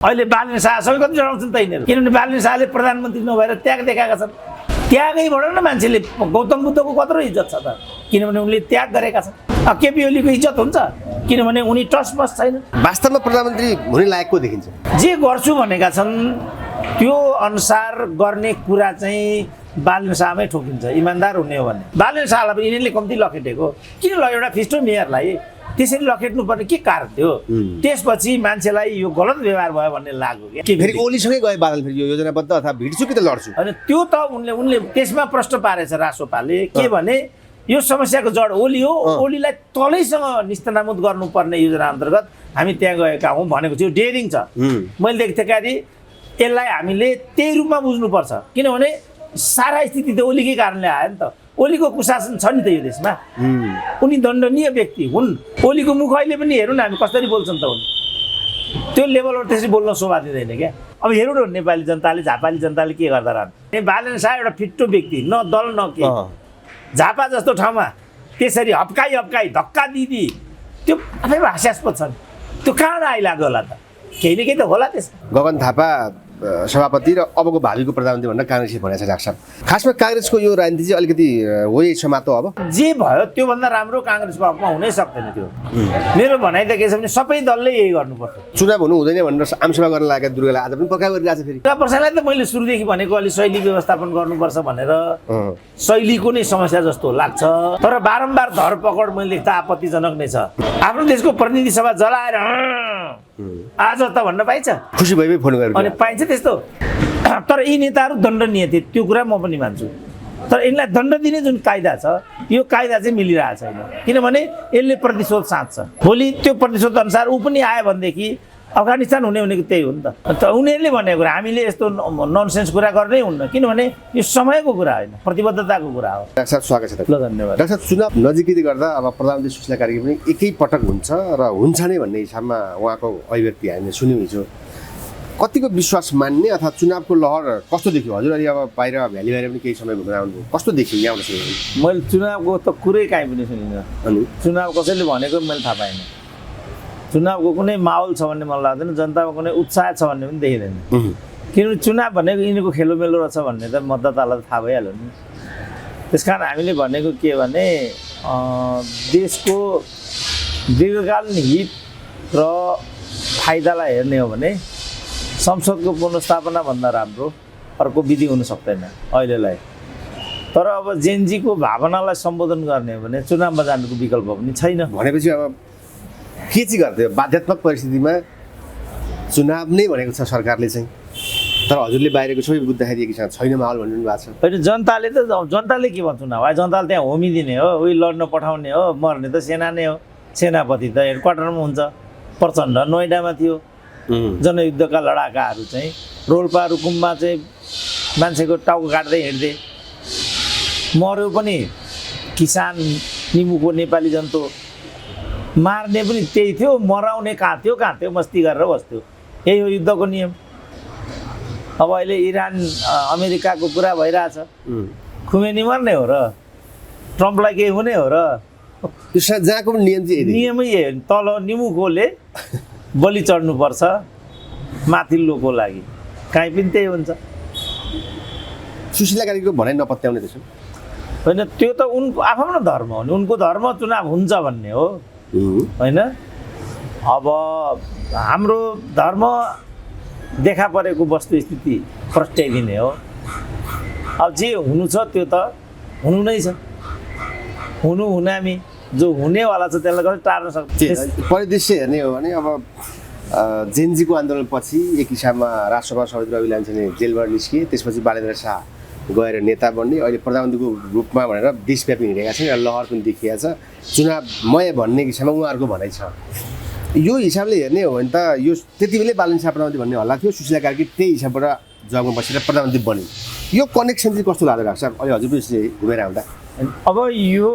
अहिले बालन शाह सबै कति जनाउँछन् त यिनीहरू, किनभने बालन शाहले प्रधानमन्त्री नभएर त्याग देखाएका छन्। त्यागैबाट न मान्छेले गौतम बुद्धको कत्रो इज्जत छ त, किनभने उनले त्याग गरेका छन्। केपी ओलीको इज्जत हुन्छ किनभने उनी टसमस छैन। वास्तवमा प्रधानमन्त्री हुने लायकको देखिन्छ। जे गर्छु भनेका छन् त्यो अनुसार गर्ने कुरा चाहिँ बालन शाहमै ठोकिन्छ, इमान्दार हुने हो भने। बालन शाहलाई पनि यिनीहरूले कम्ती लखेटेको, किन एउटा फिस्टो मेयरलाई त्यसरी लखेट्नु पर्ने के कारण थियो? त्यसपछि मान्छेलाई यो गलत व्यवहार भयो भन्ने लाग्यो के फेरि ओलीसँगै गए बादल फेरि यो योजनाबद्ध अथवा भिड्छु कि त लड्छु? अनि त्यो त उनले त्यसमा प्रश्न पारेछ रासोपाले के भने यो समस्याको जड ओली हो, ओलीलाई तलैसँग निस्तानाबुद गर्नुपर्ने योजना अन्तर्गत हामी त्यहाँ गएका हौँ भनेको थियो। डेयरिङ छ। मैले देख्दाखेरि यसलाई हामीले त्यही रूपमा बुझ्नुपर्छ, किनभने सारा स्थिति त ओलीकै कारणले आयो नि त। ओलीको कुशासन छ नि त यो देशमा, उनी दण्डनीय व्यक्ति हुन्। ओलीको मुख अहिले पनि हेरौँ न हामी कसरी बोल्छन् त उनी, त्यो लेभलबाट त्यसरी बोल्न शोभा दिँदैन क्या। अब हेरौँ न नेपाली जनताले, झापाली जनताले के गर्दा रहन्। बालन शाह एउटा फिट्टो व्यक्ति, न दल न के, झापा जस्तो ठाउँमा त्यसरी हप्काई धक्का दिदी त्यो आफैमा हास्यास्पद छ नि। त्यो कहाँ आइलाग्यो होला त, केही न केही त होला त्यसमा। गगन थापा सभापति र अबको भावीको प्रधानमन्त्री भनेर काङ्ग्रेसले भनेको छ डाक्टर साहब। खासमा काङ्ग्रेसको यो राजनीति चाहिँ अलिकति वही समातो अब जे भयो त्योभन्दा राम्रो काङ्ग्रेसको हकमा हुनै सक्दैन। त्यो मेरो भनाइ त के छ भने सबै दलले यही गर्नुपर्छ। चुनाव हुनु हुँदैन भनेर आमसभा गर्न लागेका दुर्गालाई आज पनि पक्का गरिरहेको छ। फेरि प्रसादलाई त मैले सुरुदेखि भनेको अलि शैली व्यवस्थापन गर्नुपर्छ भनेर, शैलीको नै समस्या जस्तो लाग्छ। तर बारम्बार धरपकड मैले देख्दा आपत्तिजनक नै छ। आफ्नो देशको प्रतिनिधि सभा जलाएर आज त भन्न पाइन्छ, खुसी भइ फोन गरेर अनि पाइन्छ त्यस्तो। तर यी नेताहरू दण्डनीय थिए, त्यो कुरा म पनि मान्छु। तर यिनलाई दण्ड दिने जुन कायदा छ यो कायदा चाहिँ मिलिरहेको छैन, किनभने यसले प्रतिशोध साँच्छ। भोलि त्यो प्रतिशोध अनुसार ऊ पनि आयो भनेदेखि अफगानिस्तान हुने भनेको त्यही हो नि त। उनीहरूले भनेको कुरा हामीले यस्तो ननसेन्स कुरा गर्नै हुन्न, किनभने यो समयको कुरा होइन, प्रतिबद्धताको कुरा हो। डाक्टर साहब स्वागत छ। ल धन्यवाद। डाक्टर साहब चुनाव नजिकै गर्दा अब प्रधानमन्त्री सुशीला कार्की पनि एकै पटक हुन्छ र हुन्छ नै भन्ने हिसाबमा उहाँको अभिव्यक्ति हामीले सुन्यौँ हिजो। कतिको विश्वास मान्ने अथवा चुनावको लहर कस्तो देखियो? हजुर अहिले अब बाहिर भ्याली बाहिर पनि केही समय घुमेर आउनुभयो, कस्तो देखियो यहाँबाट? मैले चुनावको त कुरै काहीँ पनि सुनिनँ। अनि चुनाव कसैले भनेको मैले थाहा पाइनँ। चुनावको कुनै माहौल छ भन्ने मलाई लाग्दैन, जनतामा कुनै उत्साह छ भन्ने पनि देखिँदैन। किनभने चुनाव भनेको यिनीहरूको खेलोमेलो रहेछ भन्ने त मतदातालाई त थाहा भइहाल्यो नि। त्यस कारण हामीले भनेको के भने देशको दीर्घकालीन हित र फाइदालाई हेर्ने हो भने संसदको पुनर्स्थापनाभन्दा राम्रो अर्को विधि हुन सक्दैन अहिलेलाई। तर अब जेनजीको भावनालाई सम्बोधन गर्ने हो भने चुनावमा जानुको विकल्प पनि छैन। भनेपछि अब के चाहिँ गर्थ्यो? बाध्यात्मक परिस्थितिमा चुनाव नै भनेको छ सरकारले चाहिँ, तर हजुरले बाहिरको सबै बुझ्दाखेरि कि छैन माहौल भन्नु भएको छ। होइन, जनताले के भन्छ चुनाव? जनताले त्यहाँ होमिदिने हो, उही लड्न पठाउने हो, मर्ने त सेना नै हो। सेनापति त हेडक्वार्टरमा हुन्छ। प्रचण्ड नोइडामा थियो, जनयुद्धका लडाकाहरू चाहिँ रोल्पा रुकुममा चाहिँ मान्छेको टाउको काट्दै हिँड्थे, मर्यो पनि किसान निमुको नेपाली जन्तु, मार्ने पनि त्यही थियो, मराउने कहाँ थियो मस्ती गरेर बस्थ्यो। यही हो युद्धको नियम। अब अहिले इरान अमेरिकाको कुरा भइरहेछ, खुमेनी मर्ने हो र ट्रम्पलाई केही हुने हो र? जहाँको नियमै यही हो। तल निमुकोले बलि चढ्नुपर्छ माथिल्लोको लागि, काहीँ पनि त्यही हुन्छ। सुशीला कार्कीको भनाइ नपत्याउने त्यसो होइन, त्यो त उनको आफ्नो धर्म हो नि, उनको धर्म चुनाव हुन्छ भन्ने हो होइन। अब हाम्रो धर्म देखा परेको वस्तुस्थिति प्रस्ट्याइदिने हो। अब जे हुनु छ त्यो त हुनु नै छ। हुनामी जो हुनेवाला छ त्यसलाई कसरी टार्न सक्छ? परिदृश्य हेर्ने हो भने अब जेनजीको आन्दोलनपछि एक हिसाबमा राष्ट्रसभा सभापति रवि लामिछाने जेलबाट निस्किए, त्यसपछि बालेन्द्र शाह गएर नेता बन्ने, अहिले प्रधानमन्त्रीको रूपमा भनेर देशव्यापी हिँडेका छन्, लहर पनि देखिएको छ। चुनावमय भन्ने हिसाबमा उहाँहरूको भनाइ छ। यो हिसाबले हेर्ने हो भने त यो त्यति बेलै बालन शाह प्रधानमन्त्री भन्ने हल्ला थियो, सुशीला कार्की त्यही हिसाबबाट जगमा बसेर प्रधानमन्त्री बन्यो। यो कनेक्सन चाहिँ कस्तो लाग्यो डाक्टर साहब अहिले हजुर पनि घुमेर आउँदा? अब यो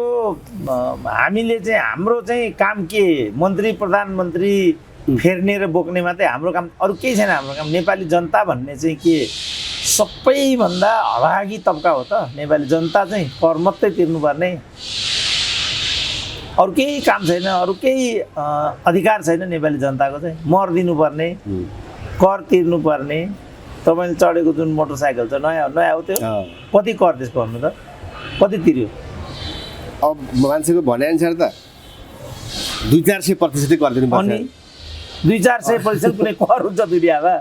हामीले चाहिँ हाम्रो चाहिँ काम के, मन्त्री प्रधानमन्त्री फेर्ने र बोक्ने मात्रै हाम्रो काम, अरू केही छैन हाम्रो काम। नेपाली जनता भन्ने चाहिँ के सबैभन्दा अभागी तबका हो त नेपाली जनता चाहिँ, कर मात्रै तिर्नुपर्ने, अरू केही काम छैन, अरू केही अधिकार छैन नेपाली जनताको चाहिँ, मर दिनुपर्ने। कर तिर्नुपर्ने तपाईँले चढेको जुन मोटरसाइकल छ नयाँ नयाँ हो त्यो कति कर त्यसको भन्नु त कति तिर्यो अब मान्छेको भनेअनुसार त 200-400% गरिदिनु पर्छ अनि 200-400% कुनै कर हुन्छ दुनियाँमा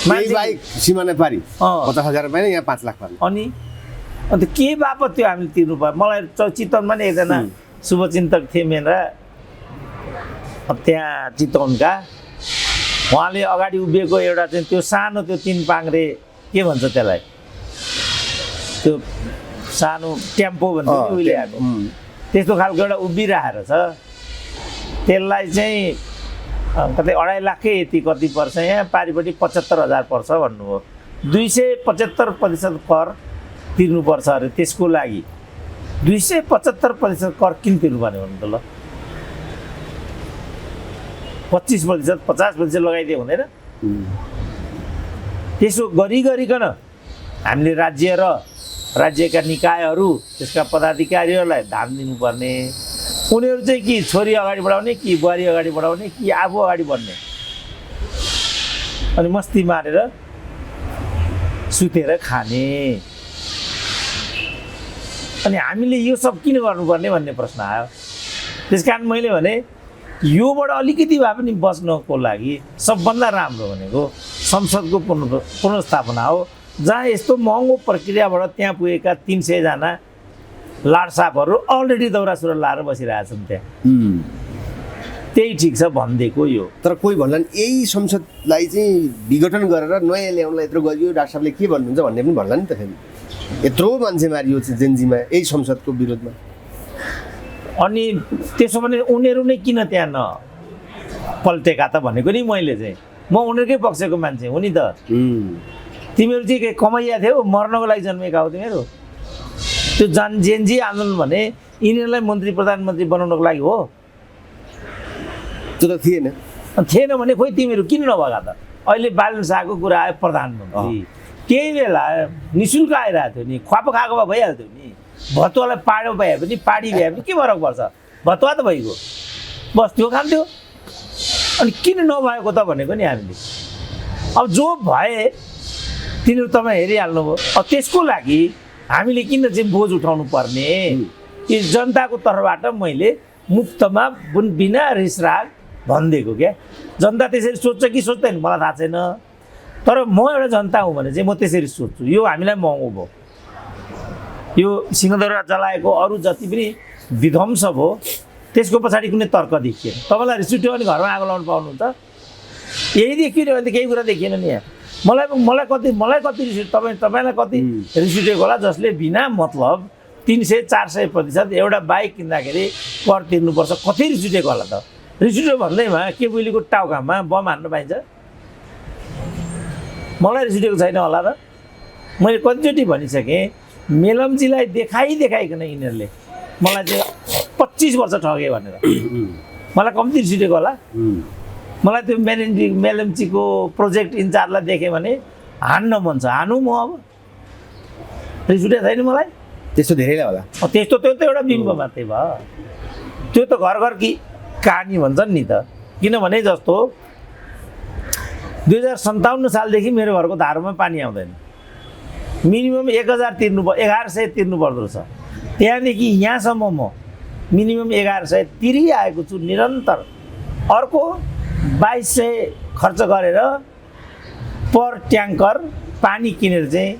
मान्छे बाइक सिमाना पारी 50,000 रुपैयाँ यहाँ 5 लाख पर्ने अनि अन्त के बापत त्यो हामीले तिर्नु पर्यो मलाई चितवनमा नि एकजना शुभचिन्तक थिए मेरा त्यहाँ चितवनका उहाँले अगाडि उभिएको एउटा चाहिँ त्यो सानो त्यो 3 पाङ्रे के भन्छ त्यसलाई त्यो सानो टेम्पो भन्छ नि उहिले आएको त्यस्तो खालको एउटा उभिरहेर छ त्यसलाई चाहिँ कतै 2.5 लाखै यति कति पर्छ यहाँ पारिपट्टि 75,000 पर्छ भन्नुभयो 275% कर तिर्नुपर्छ अरे त्यसको लागि 275% कर किन तिर्नुपर्ने भन्नु त ल 25% 50% लगाइदिए हुँदैन त्यसो गरिकन हामीले राज्य र राज्यका निकायहरू त्यसका पदाधिकारीहरूलाई धान दिनुपर्ने उनीहरू चाहिँ कि छोरी अगाडि बढाउने कि बुहारी अगाडि बढाउने कि आफू अगाडि बढ्ने अनि मस्ती मारेर सुतेर खाने अनि हामीले यो सब किन गर्नुपर्ने भन्ने प्रश्न आयो त्यसकारण मैले भने योबाट अलिकति भए पनि बच्नको लागि सबभन्दा राम्रो भनेको संसदको पुनर्स्थापना हो जहाँ यस्तो महँगो प्रक्रियाबाट त्यहाँ पुगेका 300 जना लाडसापहरू अलरेडी दौरा सुरुवाल लाएर बसिरहेछन् त्यहाँ त्यही ठिक छ भनिदिएको यो तर कोही भन्लान् यही संसदलाई चाहिँ विघटन गरेर नयाँ ल्याउनलाई यत्रो गरियो डाक्टर साहबले के भन्नुहुन्छ भन्ने पनि भन्ला नि त फेरि यत्रो मान्छे मारियो जेनजीमा यही संसदको विरोधमा अनि त्यसो भने उनीहरू नै किन त्यहाँ न पल्टेका त भनेको नि मैले चाहिँ म उनीहरूकै पक्षको मान्छे हो नि त तिमीहरू चाहिँ के कमाइया थियौ मर्नको लागि जन्मेका हो तिमीहरू त्यो जेनजी आन्दोलन भने यिनीहरूलाई मन्त्री प्रधानमन्त्री बनाउनको लागि हो त्यो त थिएन भने खोइ तिमीहरू किन नभएका त अहिले बालन शाहको कुरा आयो प्रधानमन्त्री त्यही बेला निःशुल्क आइरहेको थियो नि ख्वाप खाएको भए भइहाल्थ्यो नि भतुवालाई पाडो भए पनि पाडी भए पनि के फरक पर्छ भतुवा त भइगयो बस त्यो खान्थ्यो अनि किन नभएको त भनेको नि हामीले अब जो भए तिनीहरू तपाईँ हेरिहाल्नुभयो अब त्यसको लागि हामीले किन चाहिँ बोझ उठाउनु पर्ने कि जनताको तर्फबाट मैले मुक्तमा बिना रिसराग भनिदिएको क्या जनता त्यसरी सोध्छ कि सोच्दैन मलाई थाहा छैन तर म एउटा जनता हुँ भने चाहिँ म त्यसरी सोध्छु यो हामीलाई महँगो भयो यो सिंहदरबार जलाएको अरू जति पनि विध्वंस भयो त्यसको पछाडि कुनै तर्क देखिएन तपाईँलाई रिस उठ्यो भने घरमा आगो लगाउनु पाउनुहुन्छ यही देखियो भने त केही कुरा देखिएन नि यहाँ मलाई कति रिस तपाईँलाई कति रिस उठेको होला जसले बिना मतलब 300-400% एउटा बाइक किन्दाखेरि कर तिर्नुपर्छ कति रिस उठेको होला त रिस उठ्यो भन्दैमा के बुइलीको टाउकामा बम हान्न पाइन्छ मलाई रिस उठेको छैन होला र मैले कतिचोटि भनिसकेँ मेलमजीलाई देखाइकन यिनीहरूले मलाई चाहिँ 25 वर्ष ठगे भनेर मलाई कम्ती रिस उठेको होला मलाई त्यो मेलमजीको प्रोजेक्ट इन्चार्जलाई देखेँ भने हान्न मन छ हानु म अब रिस उठेको छैन मलाई त्यस्तो धेरैलाई होला त्यस्तो त्यो त एउटा बिम्ब मात्रै भयो त्यो त घर घर कि कहानी भन्छन् नि त किनभने जस्तो 2057 सालदेखि मेरो घरको धारोमा पानी आउँदैन मिनिमम 1100 तिर्नु पर्दो रहेछ त्यहाँदेखि यहाँसम्म म मिनिमम 1100 तिरिआएको छु निरन्तर अर्को 2200 खर्च गरेर पर ट्याङ्कर पानी किनेर चाहिँ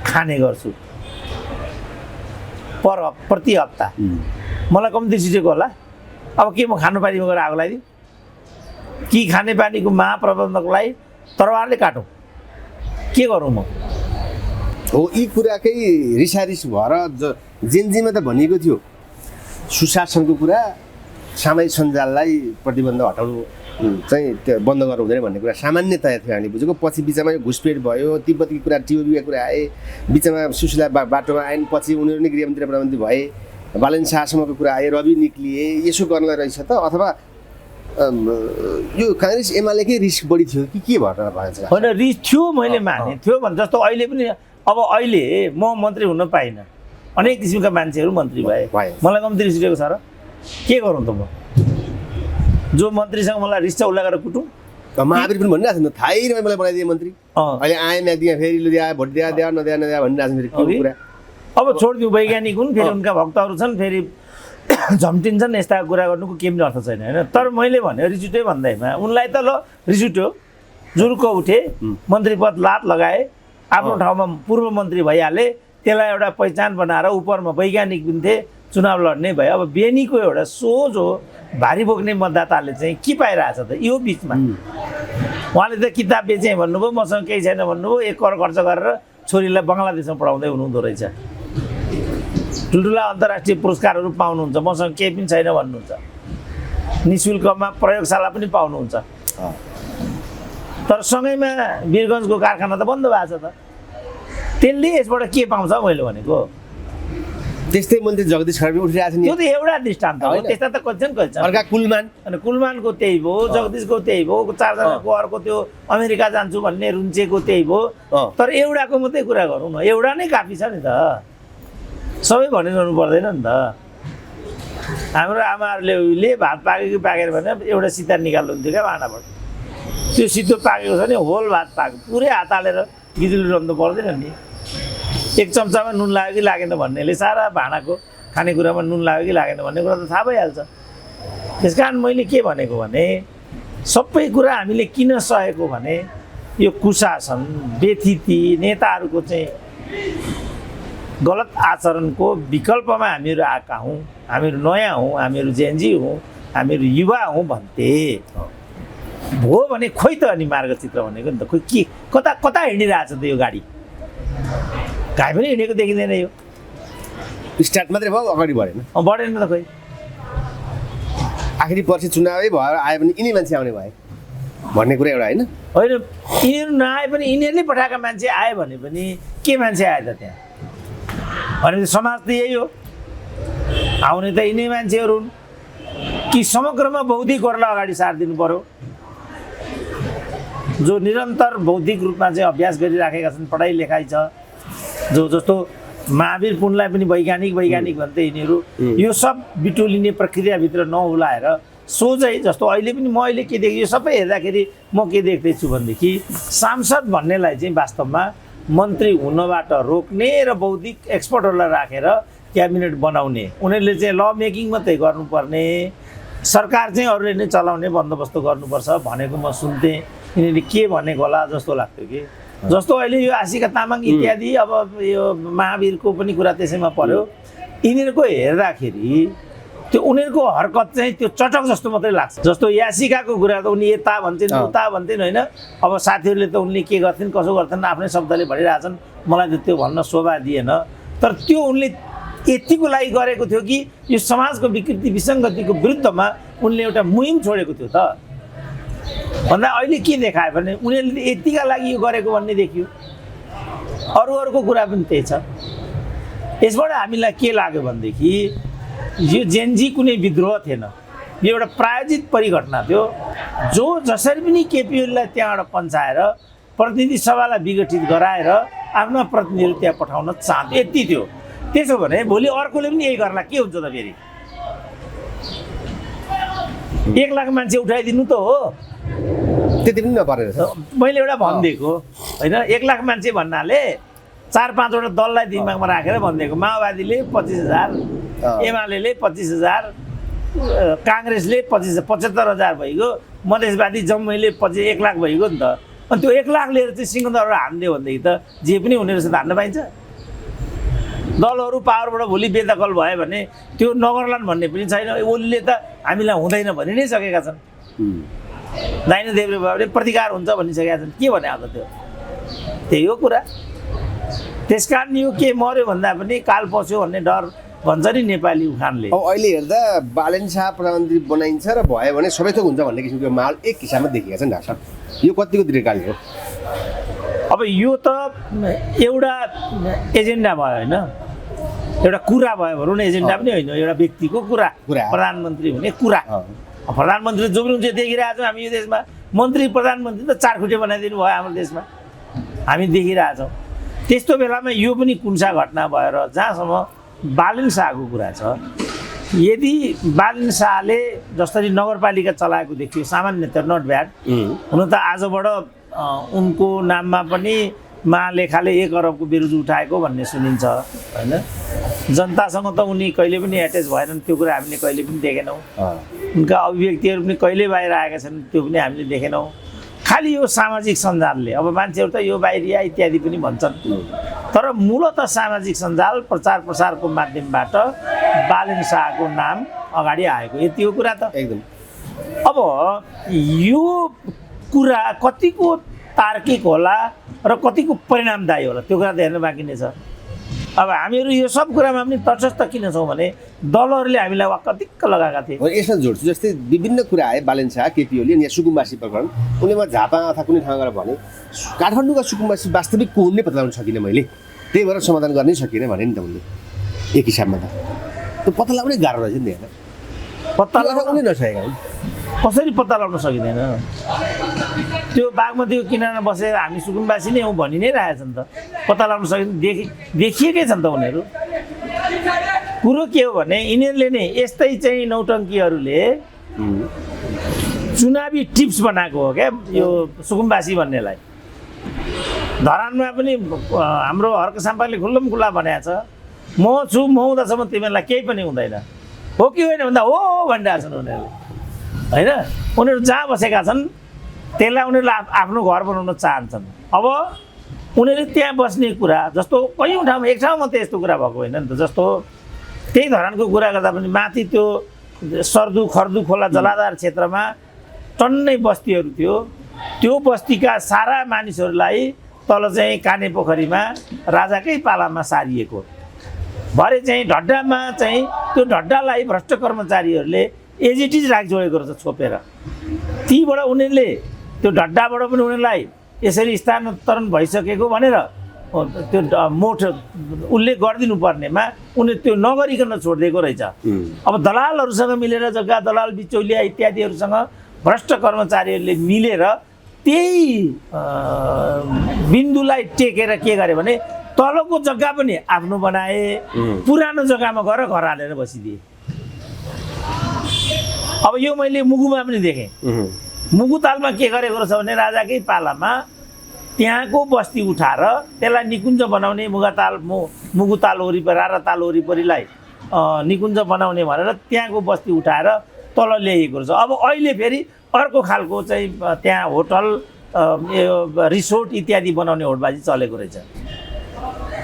खाने गर्छु प्रति हप्ता मलाई कम्ती सिटेको होला अब के म खानेपानीमा गएर आगो लगाइदिउँ कि खानेपानीको महाप्रबन्धकलाई तरवारले काटौँ के गरौँ म हो यी कुराकै रिसारिस भएर जेनजीमा त भनिएको थियो सुशासनको कुरा सामाजिक सञ्जाललाई प्रतिबन्ध हटाउनु चाहिँ त्यो बन्द गर्नु हुँदैन भन्ने कुरा सामान्यतया थियो हामीले बुझेको पछि बिचमा यो घुसपेट भयो तिब्बतकी कुरा टिओबीका कुरा आए बिचमा सुशीला बाटोमा आइन् पछि उनीहरू नै गृहमन्त्री प्रधानमन्त्री भए बालन शाहसम्मको कुरा आए रवि निक्लिए यसो गर्नलाई रहेछ त अथवा यो काङ्ग्रेस एमालेकै रिस्क बढी थियो कि के भएर भएछ होइन रिस्क थियो मैले माने थियो भने जस्तो अहिले पनि अब अहिले म मन्त्री हुन पाइनँ अनेक किसिमका मान्छेहरू मन्त्री भए मलाई कम्ती रिस उठेको छ र के गरौँ त म जो मन्त्रीसँग मलाई रिस छ उसलाई गरेर कुटौँ महावीर पनि भनिरहेको छ नि थाहै नभए मलाई बनाइदिए मन्त्री अहिले आएँ म्याग्दिया फेरि लु दिया भोट दिया दिया नदिया नदिया भनिरहेको छ फेरि कुरा अब छोडिदिउँ वैज्ञानिक हुन् फेरि उनका भक्तहरू छन् फेरि झम्टिन्छन् यस्ता कुरा गर्नुको केही पनि अर्थ छैन होइन तर मैले भने रिस उठ्यो भन्दैमा उनलाई त ल रिस उठ्यो जुर्को उठे मन्त्री पद लात लगाए आफ्नो ठाउँमा पूर्व मन्त्री भइहाले त्यसलाई एउटा पहिचान बनाएर उपरमा वैज्ञानिक पनि थिए चुनाव लड्ने भयो अब बेनीको एउटा सोच हो भारी बोक्ने मतदाताले चाहिँ के पाइरहेछ त यो बिचमा उहाँले त किताब बेचेँ भन्नुभयो मसँग केही छैन भन्नुभयो 1 करोड खर्च गरेर छोरीलाई बङ्गलादेशमा पढाउँदै हुनुहुँदो रहेछ ठुल्ठुला अन्तर्राष्ट्रिय पुरस्कारहरू पाउनुहुन्छ मसँग केही पनि छैन भन्नुहुन्छ निःशुल्कमा प्रयोगशाला पनि पाउनुहुन्छ तर सँगैमा वीरगञ्जको कारखाना त बन्द भएको छ त त्यसले यसबाट के पाउँछ मैले भनेको त्यस्तै मन्त्री जगदीश खड्का उठिरहेको छ नि त्यो त एउटा दृष्टान्त हो त्यस्ता त कहिलेछन् अर्का कुलमान अनि कुलमानको त्यही भयो जगदीशको त्यही भयो 4 जनाको अर्को त्यो अमेरिका जान्छु भन्ने रुन्चेको त्यही भयो तर एउटाको मात्रै कुरा गरौँ न एउटा नै काफी छ नि त सबै भनिरहनु पर्दैन नि त हाम्रो आमाहरूले भात पाक्यो कि पाकेर भने एउटा सिता निकाल्नुहुन्थ्यो क्या भाँडाबाट त्यो सिधो पाकेको छ नि होल भात पाक्यो पुरै हात हालेर गिजुलिरहनु पर्दैन नि 1 चम्चामा नुन लाग्यो कि लागेन भन्नेले सारा भाँडाको खानेकुरामा नुन लाग्यो कि लागेन भन्ने कुरा त थाहा भइहाल्छ त्यस कारण मैले के भनेको भने सबै कुरा हामीले किन सहेको भने यो कुशासन व्यथिति नेताहरूको चाहिँ गलत आचरणको विकल्पमा हामीहरू आएका हौँ हामीहरू नयाँ हौँ हामीहरू जेन्जी हौँ हामीहरू युवा हौँ भन्थे भो भने खोइ त अनि मार्गचित्र भनेको नि त खोइ के कता कता हिँडिरहेछ त यो गाडी कहीँ पनि हिँडेको देखिँदैन यो स्टार्ट मात्रै भयो अगाडि बढेन बढेन त खोइ आखिरी पर्सि चुनावै भएर आए पनि यिनै मान्छे आउने भए भन्ने कुरा एउटा होइन होइन यिनीहरू नआए पनि यिनीहरूले पठाएका मान्छे आयो भने पनि के मान्छे आयो त त्यहाँ भनेपछि समाज त यही हो आउने त यिनै मान्छेहरू हुन् कि समग्रमा बौद्धिक वर्गलाई अगाडि सारिदिनु पर्यो जो निरन्तर बौद्धिक रूपमा चाहिँ अभ्यास गरिराखेका छन् पढाइ लेखाइ छ जो जस्तो महावीर पुनलाई पनि वैज्ञानिक भन्थे यिनीहरू यो सब बिटुलिने प्रक्रियाभित्र नहुलाएर सोझै जस्तो अहिले पनि म अहिले के देखेँ यो सबै हेर्दाखेरि म के देख्दैछु भनेदेखि सांसद भन्नेलाई चाहिँ वास्तवमा मन्त्री हुनबाट रोक्ने र बौद्धिक एक्सपर्टहरूलाई राखेर क्याबिनेट बनाउने उनीहरूले चाहिँ ल मेकिङ मात्रै गर्नुपर्ने सरकार चाहिँ अरूले नै चलाउने बन्दोबस्त गर्नुपर्छ भनेको म सुन्थेँ यिनीहरूले के भनेको होला जस्तो लाग्थ्यो कि जस्तो अहिले यो आशिका तामाङ इत्यादि अब यो महावीरको पनि कुरा त्यसैमा पर्यो यिनीहरूको हेर्दाखेरि त्यो उनीहरूको हरकत चाहिँ त्यो चटक जस्तो मात्रै लाग्छ जस्तो यासिकाको कुरा त उनी यता भन्छन् उता भन्छन् होइन अब साथीहरूले त उनले के गर्थिन् कसो गर्थिन् आफ्नै शब्दले भनिरहेछन् मलाई त त्यो भन्न शोभा दिएन तर त्यो उनले यतिको लागि गरेको थियो कि यो समाजको विकृति विसङ्गतिको विरुद्धमा उनले एउटा मुहिम छोडेको थियो त भन्दा अहिले के देखायो भने उनीहरूले यतिका लागि यो गरेको भन्ने देखियो अरूको कुरा पनि त्यही छ यसबाट हामीलाई के लाग्यो भनेदेखि यो जेनजी कुनै विद्रोह थिएन यो एउटा प्रायोजित परिघटना थियो जो जसरी पनि केपी ओलीलाई त्यहाँबाट पन्छाएर प्रतिनिधि सभालाई विघटित गराएर आफ्ना प्रतिनिधिहरू त्यहाँ पठाउन चाहन्थ्यो यति थियो त्यसो भने भोलि अर्कोले पनि यही गर्ला के हुन्छ त फेरि 1 लाख मान्छे उठाइदिनु त हो त्यति पनि नपरेर मैले एउटा भनिदिएको होइन 1 लाख मान्छे भन्नाले 4-5 वटा दललाई दिमागमा राखेर भनिदिएको माओवादीले 25,000 एमाले 25,000 काङ्ग्रेसले 75,000 भइगयो मधेसवादी जम्मैले 1 लाख भइगयो नि त अनि त्यो 1 लाख लिएर चाहिँ सिंहदरबार हान्दियो भनेदेखि त जे पनि हुने रहेछ त हान्न पाइन्छ दलहरू पावरबाट भोलि बेदखल भयो भने त्यो नगर्लान् भन्ने पनि छैन ओलीले त हामीलाई हुँदैन भनि नै सकेका छन् दाहिने देब्रे बाबुले प्रतिकार हुन्छ भनिसकेका छन् के भने अब त्यो त्यही हो कुरा त्यसकारण यो के मर्यो भन्दा पनि काल पस्यो भन्ने डर भन्छ नि नेपाली उखानले अब अहिले हेर्दा बालेन शाह प्रधानमन्त्री बनाइन्छ र भयो भने सबै थोक हुन्छ भन्ने किसिमको माहौल एक हिसाबमा देखिएको छ नि डाक्टर साहब यो कतिको दीर्घकालीन हो अब यो त एउटा एजेन्डा भयो होइन एउटा कुरा भयो भनौँ न एजेन्डा पनि होइन एउटा व्यक्तिको कुरा प्रधानमन्त्री हुने कुरा प्रधानमन्त्री जो पनि हुन्छ देखिरहेको छौँ हामी यो देशमा मन्त्री प्रधानमन्त्री त 4 खुट्टे बनाइदिनु भयो हाम्रो देशमा हामी देखिरहेछौँ त्यस्तो बेलामा यो पनि कुन्सा घटना भएर जहाँसम्म बालेन शाहको कुरा छ यदि बालन शाहले जसरी नगरपालिका चलाएको देखियो सामान्य त नट ब्याड हुन त आजबाट उनको नाममा पनि महालेखाले 1 अरबको बिरुज उठाएको भन्ने सुनिन्छ होइन। जनतासँग त उनी कहिले पनि एट्याच भएनन्, त्यो कुरा हामीले कहिले पनि देखेनौँ। उनका अभिव्यक्तिहरू पनि कहिले बाहिर आएका छन् त्यो पनि हामीले देखेनौँ। खालि यो सामाजिक सञ्जालले, अब मान्छेहरू त यो बाहिरिया इत्यादि पनि भन्छन्, तर मूलतः सामाजिक सञ्जाल प्रचार प्रसारको माध्यमबाट बालन शाहको नाम अगाडि आएको यति हो कुरा त एकदम। अब यो कुरा कतिको तार्किक होला र कतिको परिणामदायी होला त्यो कुरा त हेर्न बाँकी नै छ। अब हामीहरू यो सब कुरामा पनि तटस्थ किन छौँ भने दलहरूले हामीलाई वाक्क लगाएका थिए। यसमा जोड्छु, जस्तै विभिन्न कुरा आए बालन शाह, केपी ओली अनि सुकुम्बासी प्रकरण, उनले म झापा अथवा कुनै ठाउँमा गएर भने काठमाडौँका सुकुम्बासी वास्तविक को हुन् नै पत्ता लगाउन सकिनँ मैले, त्यही भएर समाधान गर्नै सकिनँ भने नि त उनले एक हिसाबमा त त्यो पत्ता लगाउनै गाह्रो रहेछ नि होइन, पत्ता लगाउनै नसकेका हुन्। कसरी पत्ता लगाउन सकिँदैन? त्यो बागमतीको किनारमा बसेर हामी सुकुम्बासी नै हौँ भनि नै रहेछन् त, पत्ता लगाउन सकिँदैन, देखिएकै छन् त उनीहरू। कुरो के हो भने यिनीहरूले नै यस्तै चाहिँ नौटङ्कीहरूले चुनावी टिप्स बनाएको हो क्या यो सुकुम्बासी भन्नेलाई। धरानमा पनि हाम्रो हर्क साम्पाले खुल्लम खुल्ला भनेको छ, म छु म हुँदासम्म तिमीहरूलाई केही पनि हुँदैन, हो कि होइन भन्दा हो भनिरहेको छन् उनीहरूले होइन। उनीहरू जहाँ बसेका छन् त्यसलाई उनीहरूले आफ्नो घर बनाउन चाहन्छन्। अब उनीहरूले त्यहाँ बस्ने कुरा जस्तो कयौँ ठाउँमा, एक ठाउँमा त यस्तो कुरा भएको होइन नि त, जस्तो त्यही धरानको कुरा गर्दा पनि माथि त्यो सर्दु खर्दु खोला जलाधार क्षेत्रमा टन्नै बस्तीहरू थियो, त्यो बस्तीका सारा मानिसहरूलाई तल चाहिँ काने पोखरीमा राजाकै पालामा सारिएको। भरे चाहिँ ढड्डामा चाहिँ त्यो ढड्डालाई भ्रष्ट कर्मचारीहरूले एजिटिज राखिजोडेको रहेछ छोपेर, तीबाट उनीहरूले त्यो ढड्डाबाट पनि उनीहरूलाई यसरी स्थानान्तरण भइसकेको भनेर त्यो मोठ उल्लेख गरिदिनु पर्नेमा उनीहरू त्यो नगरिकन छोडिदिएको रहेछ। अब दलालहरूसँग मिलेर, जग्गा दलाल बिचौलिया इत्यादिहरूसँग भ्रष्ट कर्मचारीहरूले मिलेर त्यही बिन्दुलाई टेकेर के गरे भने तलको जग्गा पनि आफ्नो बनाए, पुरानो जग्गामा गएर घर हालेर बसिदिए। अब यो मैले मुगुमा पनि देखेँ। मुगुतालमा के गरेको रहेछ भने राजाकै पालामा त्यहाँको बस्ती उठाएर त्यसलाई निकुञ्ज बनाउने, मुगुताल वरिपरि राराताल वरिपरिलाई निकुञ्ज बनाउने भनेर त्यहाँको बस्ती उठाएर तल ल्याइएको रहेछ। अब अहिले फेरि अर्को खालको चाहिँ त्यहाँ होटल, रिसोर्ट इत्यादि बनाउने होडबाजी चलेको रहेछ।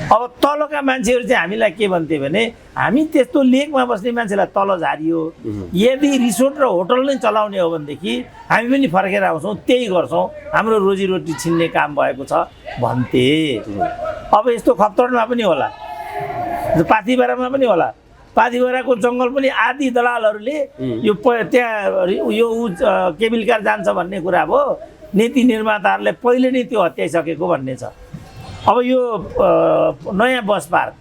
अब तलका मान्छेहरू चाहिँ हामीलाई के भन्थे भने हामी त्यस्तो लेकमा बस्ने मान्छेलाई तल झारियो, यदि रिसोर्ट र होटल नै चलाउने हो भनेदेखि हामी पनि फर्केर आउँछौँ, त्यही गर्छौँ, हाम्रो रोजीरोटी छिन्ने काम भएको छ भन्थे। अब यस्तो खप्तडमा पनि होला, पाथिभरामा पनि होला। पाथिभराको जङ्गल पनि आदि दलालहरूले यो त्यहाँ यो केबिलकार जान्छ भन्ने कुरा भयो, नीति निर्माताहरूले पहिले नै त्यो हत्याइसकेको भन्ने छ। अब यो नयाँ बस पार्क,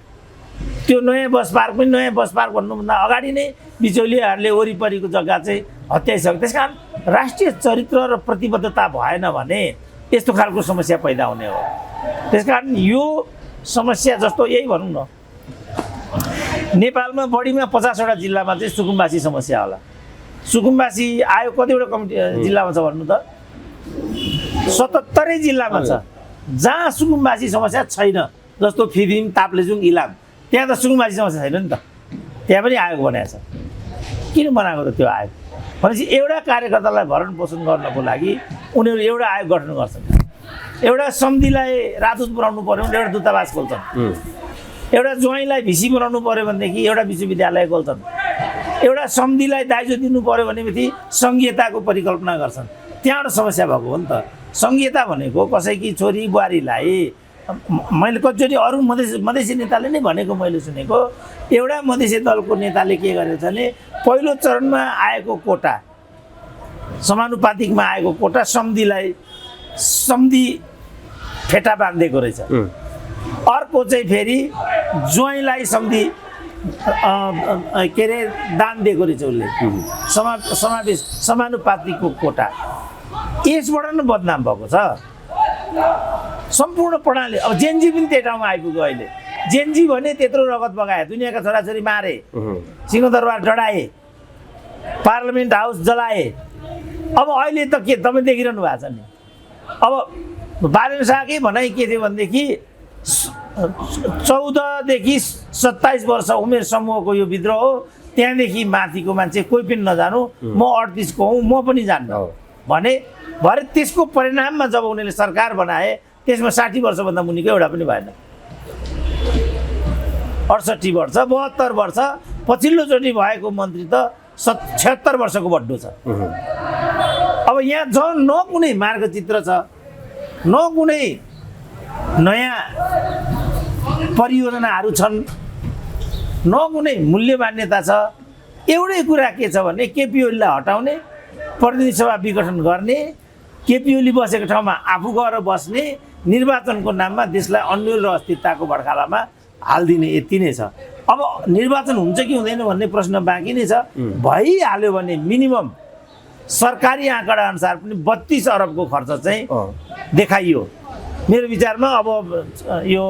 त्यो नयाँ बस पार्क पनि नयाँ बस पार्क भन्नुभन्दा अगाडि नै बिचौलियाहरूले वरिपरिको जग्गा चाहिँ हत्याइसक्यो। त्यस कारण राष्ट्रिय चरित्र र प्रतिबद्धता भएन भने यस्तो खालको समस्या पैदा हुने हो। त्यस कारण यो समस्या जस्तो यही भनौँ न, नेपालमा बढीमा 50वटा जिल्लामा चाहिँ सुकुम्बासी समस्या होला। सुकुम्बासी आयो कतिवटा कमिटी जिल्लामा छ भन्नु त? 77 जिल्लामा छ जहाँ सुकुम्बासी समस्या छैन। जस्तो फिदिम, ताप्लेजुङ, इलाम, त्यहाँ त सुकुम्बासी समस्या छैन नि त, त्यहाँ पनि आयोग बनाएको छ। किन बनाएको त त्यो आयोग भनेपछि एउटा कार्यकर्तालाई भरण पोषण गर्नको लागि उनीहरू एउटा आयोग गठन गर्छन्। एउटा सन्धिलाई राजदूत बनाउनु पऱ्यो भने एउटा दूतावास खोल्छन्, एउटा ज्वाइँलाई भिसी बनाउनु पऱ्यो भनेदेखि एउटा विश्वविद्यालय खोल्छन्, एउटा सन्धिलाई दाइजो दिनु पऱ्यो भनेपछि सङ्घीयताको परिकल्पना गर्छन्। त्यहाँबाट समस्या भएको हो नि त। सङ्घीयता भनेको कसैकी छोरी बुहारीलाई, मैले कतिचोटि अरू मधेसी नेताले नै भनेको मैले सुनेको, एउटा मधेसी दलको नेताले के गरेको छ भने पहिलो चरणमा आएको कोटा, समानुपातिकमा आएको कोटा सम्धि फेटा बाँधिदिएको रहेछ। अर्को चाहिँ फेरि ज्वाइँलाई सम्धि के अरे दान दिएको रहेछ उसले, समावेश समानुपातिकको कोटा। यसबाट नै बदनाम भएको छ सम्पूर्ण प्रणाली। अब जेनजी पनि त्यही ठाउँमा आइपुग्यो अहिले। जेन्जी भने त्यत्रो रगत बगाए, दुनियाँका छोराछोरी मारे, सिंहदरबार डढाए, पार्लियामेन्ट हाउस जलाए। अब अहिले त के तपाईँ देखिरहनु भएको छ नि। अब बालेन्द्र शाहकै भनाइ के थियो भनेदेखि 14 देखि 27 वर्ष उमेर समूहको यो विद्रोह हो, त्यहाँदेखि माथिको मान्छे कोही पनि नजानु, म 38 को हुँ, म पनि जान्न भने भरे त्यसको परिणाममा जब उनीहरूले सरकार बनाए त्यसमा 60 वर्षभन्दा मुनिको एउटा पनि भएन। 68 वर्ष 72 वर्ष पछिल्लोचोटि भएको मन्त्री त 76 वर्षको बड्डो छ। अब यहाँ न कुनै मार्गचित्र छ, न कुनै नयाँ परियोजनाहरू छन्, न कुनै मूल्य मान्यता छ। एउटै कुरा के छ भने केपी ओलीलाई हटाउने, प्रतिनिधि सभा विघटन गर्ने, केपी ओली बसेको ठाउँमा आफू गएर बस्ने, निर्वाचनको नाममा देशलाई अन्यल र अस्थिरताको भड्कालामा हालिदिने, यति नै छ। अब निर्वाचन हुन्छ कि हुँदैन भन्ने प्रश्न बाँकी नै छ। भइहाल्यो भने मिनिमम सरकारी आँकडा अनुसार पनि 32 अरबको खर्च चाहिँ देखाइयो मेरो विचारमा। अब यो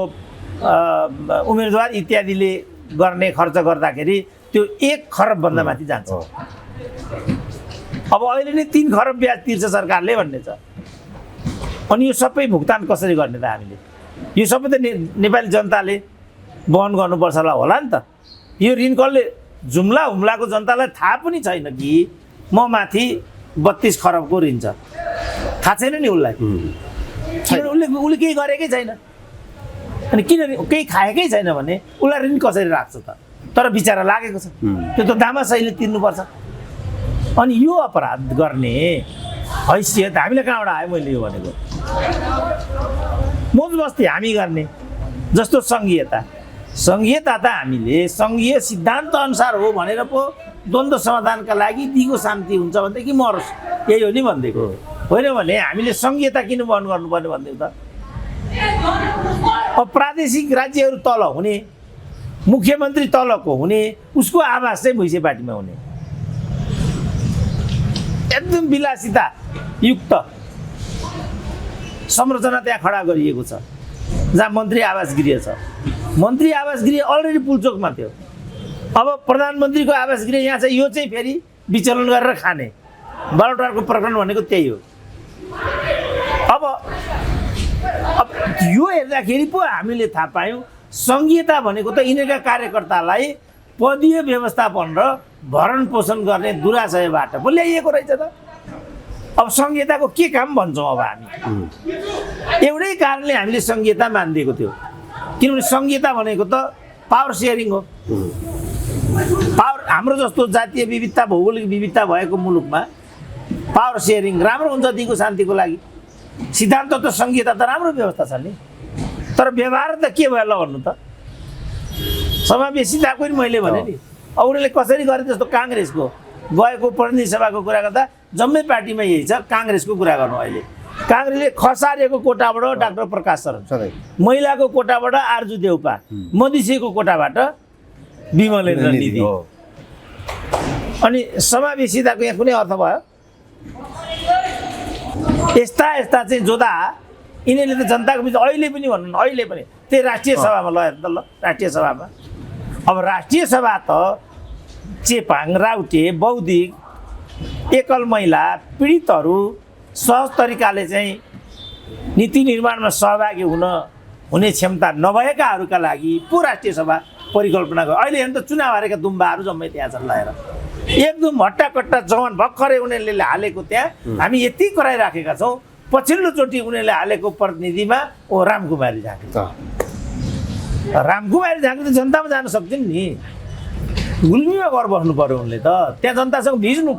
उम्मेदवार इत्यादिले गर्ने खर्च गर्दाखेरि त्यो 1 खरबभन्दा माथि जान्छ। अब अहिले नै 3 खरब ब्याज तिर्छ सरकारले भन्ने छ। अनि यो सबै भुक्तान कसरी गर्ने त हामीले? यो सबै त नेपाली जनताले वहन गर्नुपर्छ होला नि त। यो ऋण कसले? जुम्लाको जनतालाई थाहा पनि छैन कि म माथि 32 खरबको ऋण छ, थाहा छैन नि उसलाई। किनभने उसले केही गरेकै छैन, अनि किन केही खाएकै छैन भने उसलाई ऋण कसरी राख्छ त? तर बिचारा लागेको छ, त्यो त दामासहीले तिर्नुपर्छ। अनि यो अपराध गर्ने हैसियत हामीलाई कहाँबाट आयो? मैले यो भनेको मोज मस्ती हामी गर्ने जस्तो सङ्घीयता त हामीले सङ्घीय सिद्धान्त अनुसार हो भनेर पो द्वन्द्व समाधानका लागि दिगो शान्ति हुन्छ भनेदेखि मरोस्, यही हो नि भनिदिएको। होइन भने हामीले सङ्घीयता किन बहन गर्नुपर्ने भनिदिएको त? अब प्रादेशिक राज्यहरू तल हुने, मुख्यमन्त्री तलको हुने, उसको आवाज चाहिँ भुइँसे पार्टीमा हुने, एकदम विलासिता युक्त संरचना त्यहाँ खडा गरिएको छ जहाँ मन्त्री आवास गृह छ। मन्त्री आवास गृह अलरेडी पुलचोकमा थियो। अब प्रधानमन्त्रीको आवास गृह यहाँ छ, यो चाहिँ फेरि विचलन गरेर खाने। बालुटारको प्रकरण भनेको त्यही हो। अब यो हेर्दाखेरि पो हामीले थाहा पायौँ सङ्घीयता भनेको त यिनीहरूका कार्यकर्तालाई पदीय व्यवस्थापन र भरण पोषण गर्ने दुराशयबाट पो ल्याइएको रहेछ त। अब सङ्घीयताको के काम भन्छौँ? अब हामी एउटै कारणले हामीले सङ्घीयता मानिदिएको थियो, किनभने सङ्घीयता भनेको त पावर सेयरिङ हो। पावर हाम्रो जस्तो जातीय विविधता, भौगोलिक विविधता भएको मुलुकमा पावर सेयरिङ राम्रो हुन्छ दिगो शान्तिको लागि। सिद्धान्त त सङ्घीयता त राम्रो व्यवस्था छ नि, तर व्यवहार त के भयो ल भन्नु त? समावेशिताको नि मैले भने नि, अब उनीहरूले कसरी गरे जस्तो काङ्ग्रेसको गएको प्रतिनिधि सभाको कुरा गर्दा जम्मै पार्टीमा यही छ। काङ्ग्रेसको कुरा गर्नु, अहिले काङ्ग्रेसले खसारेको कोटाबाट डाक्टर प्रकाश शरण, महिलाको कोटाबाट आर्जु देउपा, मधेसीको कोटाबाट विमलेन्द्र निधि। अनि समावेशिताको यहाँ कुनै अर्थ भयो? यस्ता चाहिँ जोदा यिनीहरूले त जनताको बिच अहिले पनि भन्नु, अहिले पनि त्यही राष्ट्रिय सभामा ल हेर्नु त ल, राष्ट्रिय सभामा। अब राष्ट्रिय सभा त चेपाङ, राउटे, बौद्धिक, एकल महिला, पीडितहरू सहज तरिकाले चाहिँ नीति निर्माणमा सहभागी हुने क्षमता नभएकाहरूका लागि पो राष्ट्रिय सभा परिकल्पना गर्यो। अहिले हेर्नु त चुनाव हारेका दुम्बाहरू जम्मै त्यहाँ छन् लगाएर, एकदम हट्टाकट्टा जवान भर्खरै उनीहरूले हालेको त्यहाँ हामी यति कराइराखेका छौँ। पछिल्लोचोटि उनीहरूले हालेको प्रतिनिधिमा रामकुमारी झाँक्री त जनतामा जान सक्छन् नि, गुल्मीमा गएर बस्नु पर्यो उनले त, त्यहाँ जनतासँग भिड्नु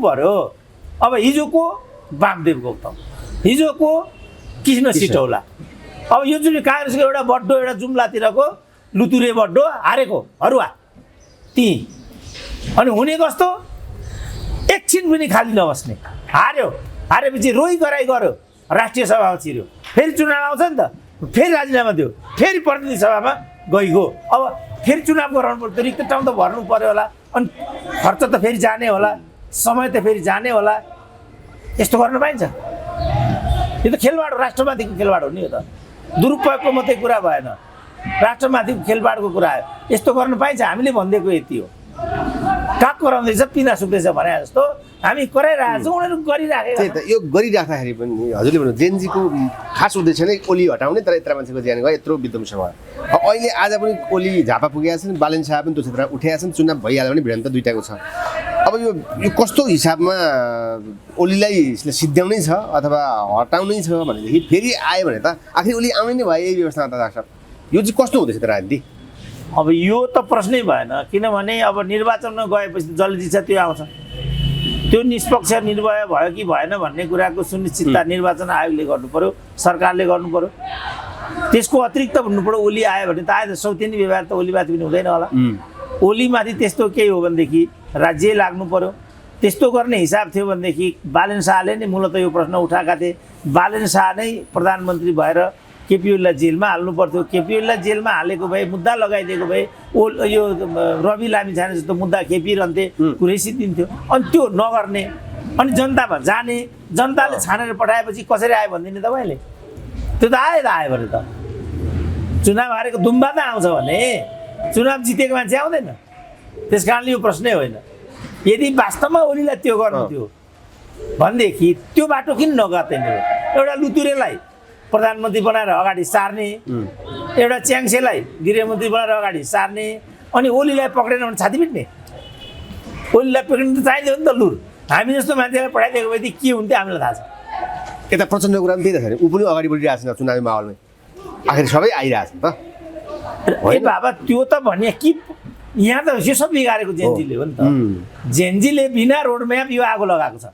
पर्यो। अब हिजोको वामदेव गौतम, हिजोको कृष्ण सिटौला, अब यो जुन काङ्ग्रेसको एउटा बड्डो, एउटा जुम्लातिरको लुतुरे बड्डो हारेको हरुवा ती, अनि हुने कस्तो एकछिन पनि खाली नबस्ने, हारेपछि रोइ गराइ गर्यो, राष्ट्रिय सभामा छिर्यो, फेरि चुनाव आउँछ नि त, फेरि राजीनामा दियो, फेरि प्रतिनिधि सभामा गइगयो। अब फेरि चुनाव गराउनु पर्यो, रिक्त ठाउँ त भर्नु पर्यो होला, अनि खर्च त फेरि जाने होला, समय त फेरि जाने होला। यस्तो गर्न पाइन्छ? यो त खेलवाड, राष्ट्रवादीको खेलवाड हो नि। यो त दुरुपयोगको मात्रै कुरा भएन, राष्ट्रमाथिको खेलबाडको कुरा आयो यस्तो गर्नु पाइन्छ हामीले भनिदिएको यति हो काग कराउँदैछ पिना सुक्दैछ भने जस्तो हामी कराइरहेको छौँ उनीहरू गरिराखेको त्यही त यो गरिराख्दाखेरि पनि हजुरले भन्नु जेनजीको खास उद्देश्य नै ओली हटाउने तर यत्र मान्छेको ज्यान गयो यत्रो विध्वंस भयो अहिले आज पनि ओली झापा पुगेका छन् बालन शाह पनि त्यो क्षेत्रमा उठेका छन् चुनाव भइहाल्यो भने भिडन्त दुइटाको छ अब यो कस्तो हिसाबमा ओलीलाई सिद्ध्याउनै छ अथवा हटाउनै छ भनेदेखि फेरि आयो भने त आखिर ओली आउने नै भयो यही व्यवस्थामा त डाक्टर साहब यो चाहिँ कस्तो हुँदैछ त राजनीति अब यो त प्रश्नै भएन किनभने अब निर्वाचनमा गएपछि जल्दी छ त्यो आउँछ त्यो निष्पक्ष निर्भय भयो कि भएन भन्ने कुराको सुनिश्चितता निर्वाचन आयोगले गर्नु पर्यो सरकारले गर्नु पर्यो त्यसको अतिरिक्त भन्नु पर्यो ओली आयो भने त आयो त सौतेनी व्यवहार त ओलीमाथि पनि हुँदैन होला ओलीमाथि त्यस्तो केही हो भनेदेखि राज्य लाग्नु पर्यो त्यस्तो गर्ने हिसाब थियो भनेदेखि बालन शाहले नै मूलत यो प्रश्न उठाएका थिए बालन शाह नै प्रधानमन्त्री भएर केपी ओलीलाई जेलमा हाल्नु पर्थ्यो केपी ओलीलाई जेलमा हालेको भए मुद्दा लगाइदिएको भए यो रवि लामिछाने जस्तो मुद्दा खेपिरहन्थे कुरै सिद्धिन्थ्यो अनि त्यो नगर्ने अनि जनतामा जाने जनताले छानेर पठाएपछि कसरी आयो भनिदिने तपाईँले त्यो त आयो भने त चुनाव हारेको दुम्बा त आउँछ भने चुनाव जितेको मान्छे आउँदैन त्यस कारणले यो प्रश्नै होइन यदि वास्तवमा ओलीलाई त्यो गर्नु थियो भनेदेखि त्यो बाटो किन नगर्दैन एउटा लुतुरेलाई प्रधानमन्त्री बनाएर अगाडि सार्ने एउटा च्याङ्सेलाई गृहमन्त्री बनाएर अगाडि सार्ने अनि ओलीलाई पक्रेन भने छाती पिट्ने ओलीलाई पक्रिनु त चाहिँदैन नि त लुर हामी जस्तो मान्छेलाई पठाइदिएको भए के हुन्थ्यो हामीलाई थाहा छ यता प्रचण्डको कुरा पनि त्यही त छ ऊ पनि अगाडि बढिरहेको छ चुनावी माहौलमै आखिर सबै आइरहेछ नि त ए बाबा त्यो त भने कि यहाँ त यो सब बिगारेको जेनजीले हो नि त जेनजीले बिना रोडम्याप यो आगो लगाएको छ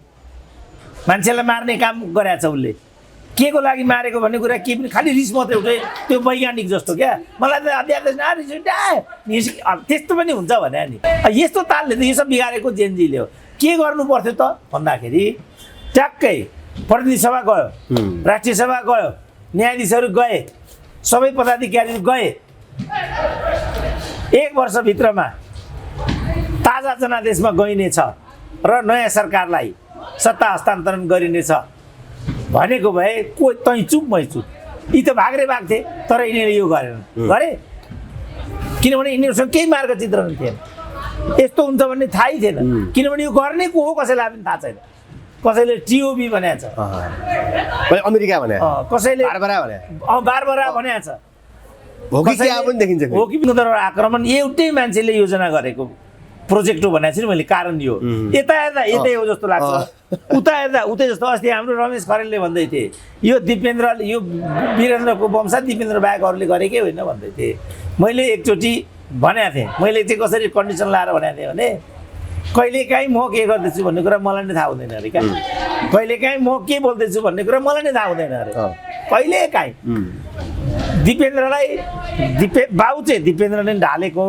मान्छेलाई मार्ने काम गरेछ उसले के को लागि मारेको भन्ने कुरा के पनि खालि रिस मात्रै उठे त्यो वैज्ञानिक जस्तो क्या मलाई त अध्यादेश त्यस्तो पनि हुन्छ भने नि यस्तो तालले त यो सब बिगारेको जेनजीले हो के गर्नु पर्थ्यो त भन्दाखेरि ट्याक्कै प्रतिनिधि सभा गयो राष्ट्रिय सभा गयो न्यायाधीशहरू गए सबै पदाधिकारीहरू गए 1 वर्षभित्रमा ताजा जनादेशमा गइनेछ र नयाँ सरकारलाई सत्ता हस्तान्तरण गरिनेछ भनेको भए कोही तै चुप मै चुप यी त भाग्रे भाग्थे तर यिनीहरूले यो गरेन गरे किनभने यिनीहरूसँग केही मार्गचित्र थिएन यस्तो हुन्छ भन्ने थाहै थिएन किनभने यो गर्ने को हो कसैलाई पनि थाहा छैन कसैले टिओबी भनेको छ अमेरिका भने कसैले बारबरा भनेको छ हो कि तर आक्रमण एउटै मान्छेले योजना गरेको प्रोजेक्ट हो भनेको छु नि मैले कारण यो यता हेर्दा यतै हो जस्तो लाग्छ उता हेर्दा उतै जस्तो अस्ति हाम्रो रमेश खरेलले भन्दै थिए यो दिपेन्द्रले यो वीरेन्द्रको वंशा दिपेन्द्र बाहेक अरूले गरेकै होइन भन्दै थिए मैले एकचोटि भनेको थिएँ मैले चाहिँ कसरी कन्डिसन लाएर भनेको थिएँ भने कहिलेकाहीँ म के गर्दैछु भन्ने कुरा मलाई नै थाहा हुँदैन अरे क्या कहिलेकाहीँ म के बोल्दैछु भन्ने कुरा मलाई नै थाहा हुँदैन अरे कहिलेकाहीँ दिपेन्द्रलाई बाबु चाहिँ दिपेन्द्रले ढालेको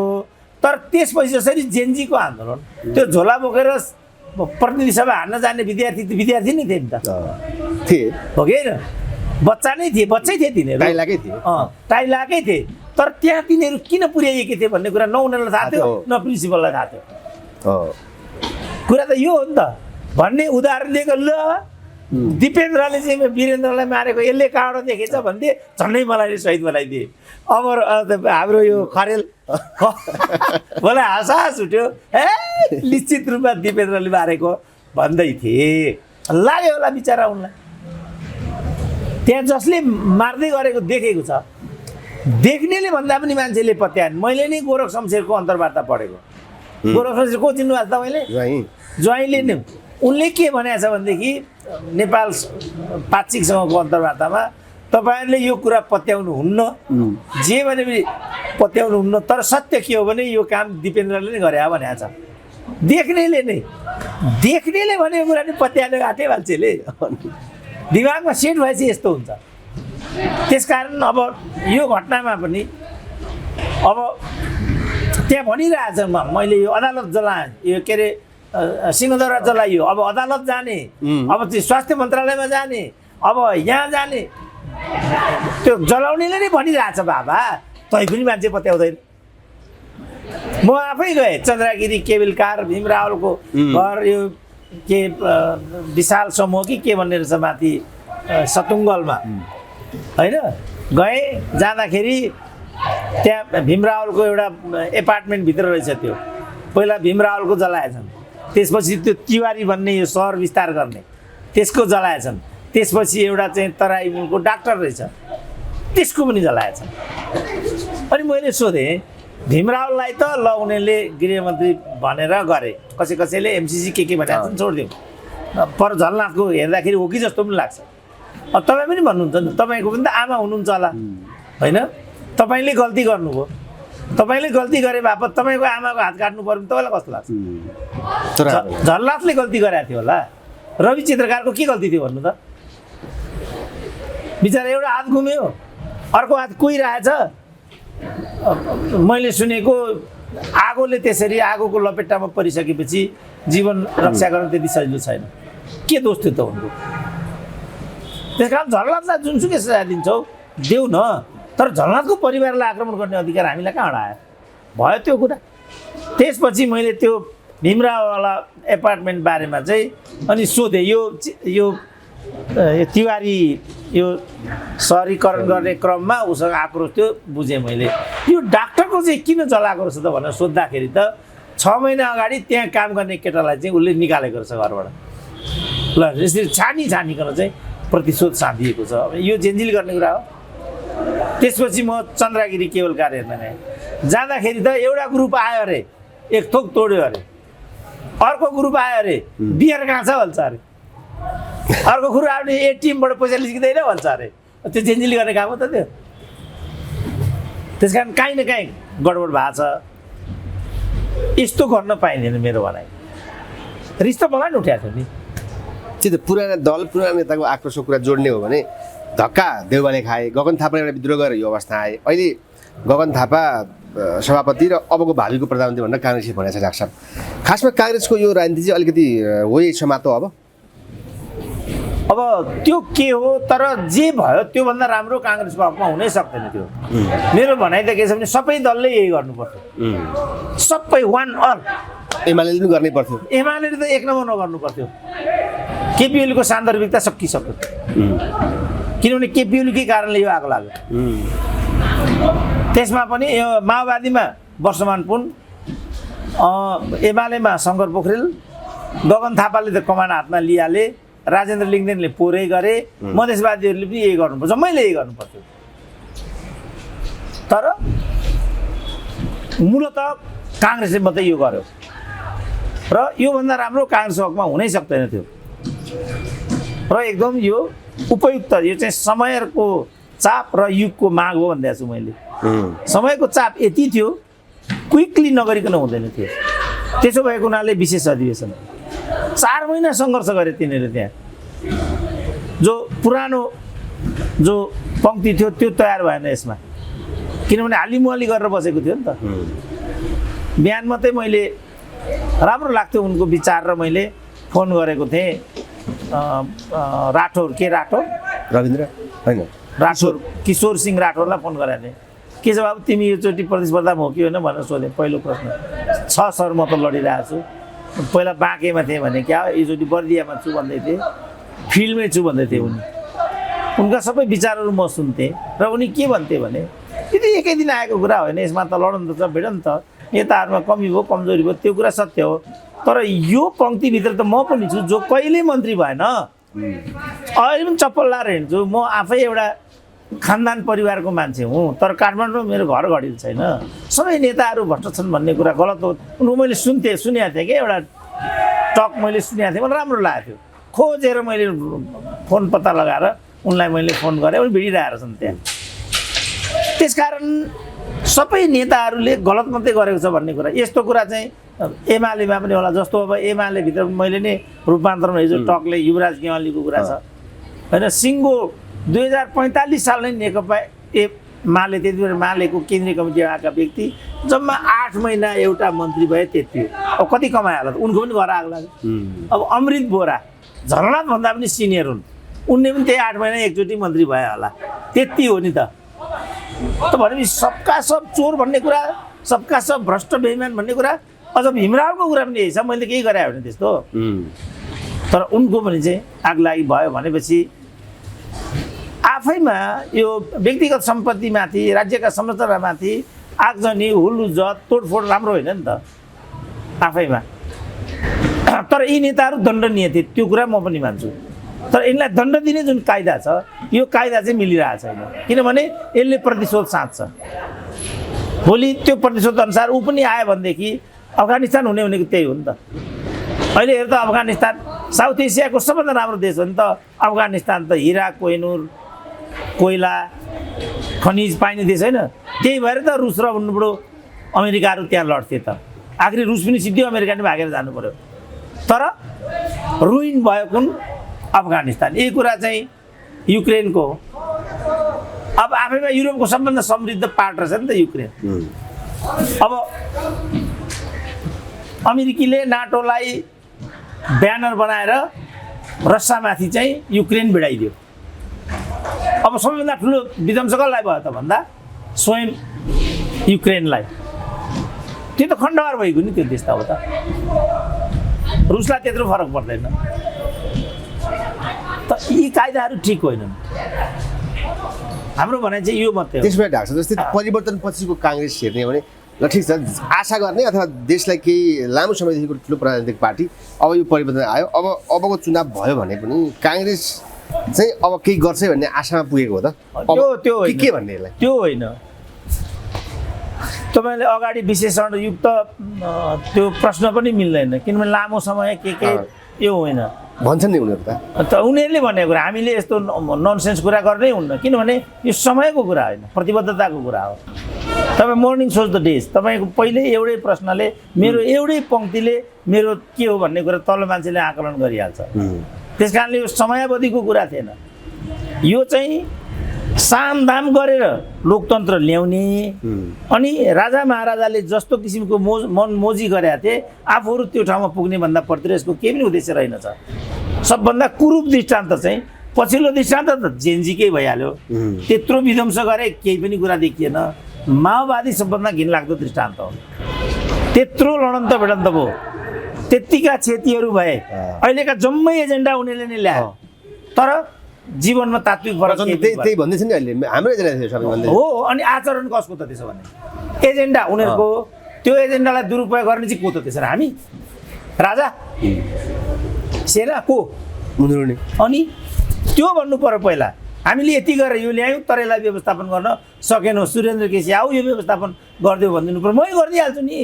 तर त्यसपछि जसरी जेनजीको आन्दोलन त्यो झोला बोकेर प्रतिनिधि सभा हान्न जाने विद्यार्थी नै थिए नि त हो कि होइन बच्चा नै थिए बच्चै थिए तिनीहरू टाइ लागेकै थिए तर त्यहाँ तिनीहरू किन पुर्याइएकै थिए भन्ने कुरा न उनीहरूलाई थाहा थियो न प्रिन्सिपललाई थाहा थियो कुरा त यो हो नि त भन्ने उदाहरण दिएको ल दिपेन्द्रले चाहिँ वीरेन्द्रलाई मारेको यसले कहाँबाट देखेछ भन्थे झन्डै मलाई सहिद बनाइदिए अब हाम्रो यो खरेल मलाई हाँस उठ्यो ए निश्चित रूपमा दिपेन्द्रले मारेको भन्दै थिए लाग्यो होला बिचरा उनलाई त्यहाँ जसले मार्दै गरेको देखेको छ देख्नेले भन्दा पनि मान्छेले पत्याएन मैले नै गोरख शमशेरको अन्तर्वार्ता पढेको गोरख शमशेर को चिन्नु भएको तपाईँले ज्वाइँले नै उनले के भनेको छ भनेदेखि नेपाल पाक्षिकसँगको अन्तर्वार्तामा तपाईँहरूले यो कुरा पत्याउनु हुन्न जे भने पनि पत्याउनु हुन्न तर सत्य के हो भने यो काम दिपेन्द्रले नै गरे भनेको छ देख्नेले भनेको कुरा नि पत्याउनु आँटे मान्छेले दिमागमा सेट भएपछि यस्तो हुन्छ त्यसकारण अब यो घटनामा पनि अब त्यहाँ भनिरहेछ मैले यो अदालत जलाएँ यो के अरे सिंहदरबार जलाइयो अब अदालत जाने अब त्यो स्वास्थ्य मन्त्रालयमा जाने अब यहाँ जाने त्यो जलाउनेले नै भनिरहेछ बाबा तै पनि मान्छे पत्याउँदैन म आफै गएँ चन्द्रगिरी केबल कार भीम रावलको घर यो के विशाल समूह कि के भन्ने रहेछ माथि सतुङ्गलमा होइन गएँ जाँदाखेरि त्यहाँ भीम रावलको एउटा एपार्टमेन्टभित्र रहेछ त्यो। पहिला भीम रावलको जलाएछन्, त्यसपछि त्यो तिवारी भन्ने यो सहर विस्तार गर्ने त्यसको जलाएछन्, त्यसपछि एउटा चाहिँ तराई मुलको डाक्टर रहेछ त्यसको पनि जलाएछन्। अनि मैले सोधेँ भीमरावलाई त ल उनीहरूले गृहमन्त्री भनेर गरे, कसैले एमसिसी के भनेको छन् छोडिदिउँ, पर झलनाथको हेर्दाखेरि हो कि जस्तो पनि लाग्छ। अब तपाईँ पनि भन्नुहुन्छ नि, तपाईँको पनि त आमा हुनुहुन्छ होला होइन, तपाईँले गल्ती गर्नुभयो, तपाईँले गल्ती गरे बापत तपाईँको आमाको हात काट्नु पर्यो भने तपाईँलाई कस्तो लाग्छ? झलनाथले गल्ती गरेको थियो होला, रवि चित्रकारको के गल्ती थियो भन्नु त? बिचरा एउटा हात घुम्यो, अर्को हात कुहिरहेछ। मैले सुनेको आगोले त्यसरी आगोको लपेटामा परिसकेपछि जीवन रक्षा गर्न त्यति सजिलो छैन। के दोष थियो त उनको? त्यस कारण झलनाथलाई जुनसुकै सजाय दिन्छौ देऊ न, तर झलनाथको परिवारलाई आक्रमण गर्ने अधिकार हामीलाई कहाँबाट आयो? भयो त्यो कुरा। त्यसपछि मैले त्यो भीमराववाला एपार्टमेन्ट बारेमा चाहिँ अनि सोधेँ, यो तिवारी यो सहरीकरण गर्ने क्रममा उसँग आक्रोश थियो, बुझेँ मैले। यो डाक्टरको चाहिँ किन जलाएको रहेछ त भनेर सोद्धाखेरि त 6 महिना अगाडि त्यहाँ काम गर्ने केटालाई चाहिँ उसले निकालेको रहेछ घरबाट। ल यसरी छानिकन चाहिँ प्रतिशोध साधिएको छ। अब यो जेन्जिल गर्ने कुरा हो। त्यसपछि म चन्द्रगिरी केवल कार्य हेर्न गएँ। जाँदाखेरि त एउटा ग्रुप आयो अरे, एक थोक तोड्यो अरे, अर्को ग्रुप आयो अरे बियर कहाँ छ भन्छ अरे, अर्को कुरो आउने एटिएमबाट पैसा निस्किँदैन भन्छ अरे। त्यो जेन्जिल गर्ने काम हो त त्यो। त्यस कारण काहीँ न काहीँ गडबड भएको छ। यस्तो गर्न पाइँदैन मेरो भनाइ। रिस त मलाई पनि उठाएको थियो नि। त्यो त पुराना दल पुराना नेताको आक्रोशको कुरा जोड्ने हो भने धक्का देउवाले खाए, गगन थापा एउटा विद्रोह गरेर यो अवस्था आए। अहिले गगन थापा सभापति र अबको भावीको प्रधानमन्त्री भनेर काङ्ग्रेसले भनेको छ। डाक्टर साहब, खासमा काङ्ग्रेसको यो राजनीति चाहिँ अलिकति हो समातो अब त्यो के हो, तर जे भयो त्योभन्दा राम्रो काङ्ग्रेसको हकमा हुनै सक्दैन। त्यो मेरो भनाइ त के छ भने सबै दलले यही गर्नुपर्छ, सबै वान अल। एमाले पनि गर्नै पर्थ्यो, एमाले त एक नम्बरमा गर्नु पर्थ्यो। केपी ओलीको सान्दर्भिकता सकिसक्यो, किनभने केपी ओलीकै कारणले यो आगो लाग्यो। त्यसमा पनि यो माओवादीमा वर्षमान पुन, एमालेमा शङ्कर पोखरेल, गगन थापाले त कमान हातमा लिइहाले, राजेन्द्र लिङ्गदेनले पोरै गरे, मधेसवादीहरूले पनि यही गर्नुपर्छ, मैले यही गर्नुपर्थ्यो। तर मूलत काङ्ग्रेसले मात्रै यो गर्यो र योभन्दा राम्रो काङ्ग्रेसको हकमा हुनै सक्दैन थियो। र एकदम यो उपयुक्त, यो चाहिँ समयको चाप र युगको माग हो भन्दैछु छु मैले। समयको चाप यति थियो, क्विकली नगरिकन हुँदैन थियो। त्यसो भएको हुनाले विशेष अधिवेशन 4 महिना सङ्घर्ष गरे तिनीहरूले। त्यहाँ जो पुरानो जो पङ्क्ति थियो त्यो तयार भएन यसमा, किनभने हालिमुहाली गरेर बसेको थियो नि त। बिहान मात्रै मैले राम्रो लाग्थ्यो उनको विचार र मैले फोन गरेको थिएँ। राठौर रविन्द्र होइन, राठौर किशोर सिंह राठौरलाई फोन गरेको थिएँ। के छ बाबु तिमी योचोटि प्रतिस्पर्धामा हो कि होइन भनेर सोधेँ। पहिलो प्रश्न, 6 सर म त लडिरहेको छु। पहिला बाँकेमा थिएँ भने क्या, योचोटि बर्दियामा छु भन्दै थिएँ, फिल्डमै छु भन्दै थिएँ उनी। उनका सबै विचारहरू म सुन्थेँ र उनी के भन्थे भने यो त एकै दिन आएको कुरा होइन, यसमा त लड्नु त छ, भेट नि त, नेताहरूमा कमी भयो कमजोरी भयो, त्यो कुरा सत्य हो। तर यो पङ्क्तिभित्र त म पनि छु जो कहिल्यै मन्त्री भएन, अहिले पनि चप्पल लाएर हिँड्छु। म आफै एउटा खानदान परिवारको मान्छे हुँ, तर काठमाडौँमा मेरो घर घडिल छैन। सबै नेताहरू भ्रष्ट छन् भन्ने कुरा गलत हो। उनको मैले सुनेको थिएँ कि एउटा टक मैले सुनेको थिएँ, मलाई राम्रो लागेको थियो। खोजेर मैले फोन पत्ता लगाएर उनलाई मैले फोन गरेँ, उनी भिडिरहेको छन् त्यहाँ। त्यसकारण सबै नेताहरूले गलत मात्रै गरेको छ भन्ने कुरा, यस्तो कुरा चाहिँ एमालेमा पनि होला। जस्तो अब एमाले भित्र मैले नै रूपान्तरमा हिजो टकले युवराज गेवालीको कुरा छ होइन। सिङ्गो 2045 साल नै नेकपा एमाले, त्यति बेला मालेको केन्द्रीय कमिटी आएका व्यक्ति जम्मा 8 महिना एउटा मन्त्री भए, त्यति हो। अब कति कमायो होला त, उनको पनि घर आग लाग्यो। अब अमृत बोरा झलनाथ भन्दा पनि सिनियर हुन्, उनले पनि त्यही 8 महिना एकचोटि मन्त्री भए होला, त्यति हो नि त। भनेपछि सबका सब चोर भन्ने कुरा, सबका सब भ्रष्ट बेइमान भन्ने कुरा, अझ भीमरावको कुरा पनि यही छ। मैले केही गरे भने त्यस्तो, तर उनको पनि चाहिँ आग लागि भयो भनेपछि आफैमा यो व्यक्तिगत सम्पत्तिमाथि राज्यका संरचनामाथि आगजनी हुलुजत तोडफोड राम्रो होइन नि त आफैमा। तर यी नेताहरू दण्डनीय थिए, त्यो कुरा म पनि मान्छु। तर यिनलाई दण्ड दिने जुन कायदा छ यो कायदा चाहिँ मिलिरहेको छैन, किनभने यसले प्रतिशोध साँच्छ। भोलि त्यो प्रतिशोध अनुसार ऊ पनि आयो भनेदेखि अफगानिस्तान हुने भनेको त्यही हो नि त। अहिले हेर त अफगानिस्तान साउथ एसियाको सबभन्दा राम्रो देश हो नि त अफगानिस्तान। त हिरा कोहिनुर कोइला खनिज पाइने देश होइन, त्यही भएर त रुस र भन्नुपऱ्यो अमेरिकाहरू त्यहाँ लड्थे त। आखिरी रुस पनि सिद्धि अमेरिका पनि भागेर जानु पर्यो। तर रुइन भयो कुन अफगानिस्तान। यही कुरा चाहिँ युक्रेनको हो। अब आफैमा युरोपको सबभन्दा समृद्ध पार्ट रहेछ नि त युक्रेन। अब अमेरिकीले नाटोलाई ब्यानर बनाएर रसियामाथि चाहिँ युक्रेन भिडाइदियो। अब सबैभन्दा ठुलो विध्वंस कसलाई भयो त भन्दा स्वयं युक्रेनलाई। त्यो त खण्डवार भएको नि त्यो देश त हो त। रुसलाई त्यत्रो फरक पर्दैन। त यी कायदाहरू ठिक होइनन्। हाम्रो भनाइ चाहिँ यो मात्रै हो। त्यसमा ढाक्छ जस्तै परिवर्तन पछिको काङ्ग्रेस हेर्ने भने ल ठिक छ, आशा गर्ने अथवा देशलाई केही लामो समयदेखिको ठुलो राजनीतिक पार्टी, अब यो परिवर्तन आयो, अबको चुनाव भयो भने पनि काङ्ग्रेस चाहिँ अब केही गर्छ भन्ने आशामा पुगेको हो त। त्यो होइन, के भन्ने यसलाई? त्यो होइन। तपाईँले अगाडि विशेषणयुक्त त्यो प्रश्न पनि मिल्दैन, किनभने लामो समय के यो होइन भन्छन् नि उनीहरू त उनीहरूले भनेको कुरा। हामीले यस्तो ननसेन्स कुरा गर्नै हुन्न, किनभने यो समयको कुरा होइन, प्रतिबद्धताको कुरा हो। तपाईँ मर्निङ सोच द डेज, तपाईँको पहिले एउटै प्रश्नले मेरो एउटै पङ्क्तिले मेरो के हो भन्ने कुरा तल मान्छेले आकलन गरिहाल्छ। त्यस कारणले यो समयावधिको कुरा थिएन। यो चाहिँ सामदाम गरेर लोकतन्त्र ल्याउने अनि राजा महाराजाले जस्तो किसिमको मनमोजी गरेका थिए आफूहरू त्यो ठाउँमा पुग्ने भन्दा बढी यसको केही पनि उद्देश्य रहेनछ। सबभन्दा कुरूप दृष्टान्त चाहिँ पछिल्लो दृष्टान्त त जेनजीकै भइहाल्यो। त्यत्रो विध्वंस गरे केही पनि कुरा देखिएन। माओवादी सबभन्दा घिनलाग्दो दृष्टान्त हो। त्यत्रो लडन्त भिडन्त भयो, त्यत्तिका क्षतिहरू भए, अहिलेका जम्मै एजेन्डा उनीहरूले नै ल्यायो। तर जीवनमा तात्विक फरक त्यही भन्दैछ नि अहिले हाम्रो एजेन्डा थियो सबै भन्दै हो। अनि आचरण कसको त त्यसो भने? एजेन्डा उनीहरूको। त्यो एजेन्डालाई दुरुपयोग गर्ने चाहिँ को त त्यसो? हामी राजा सेना को उनीहरू नै। अनि त्यो भन्नु पर्यो पहिला। हामीले यति गरेर यो ल्यायौँ तर यसलाई व्यवस्थापन गर्न सकेनौँ, सुरेन्द्र केसी आऊ यो व्यवस्थापन गरिदियो भनिदिनु पर्यो। मै गरिदिइहाल्छु नि,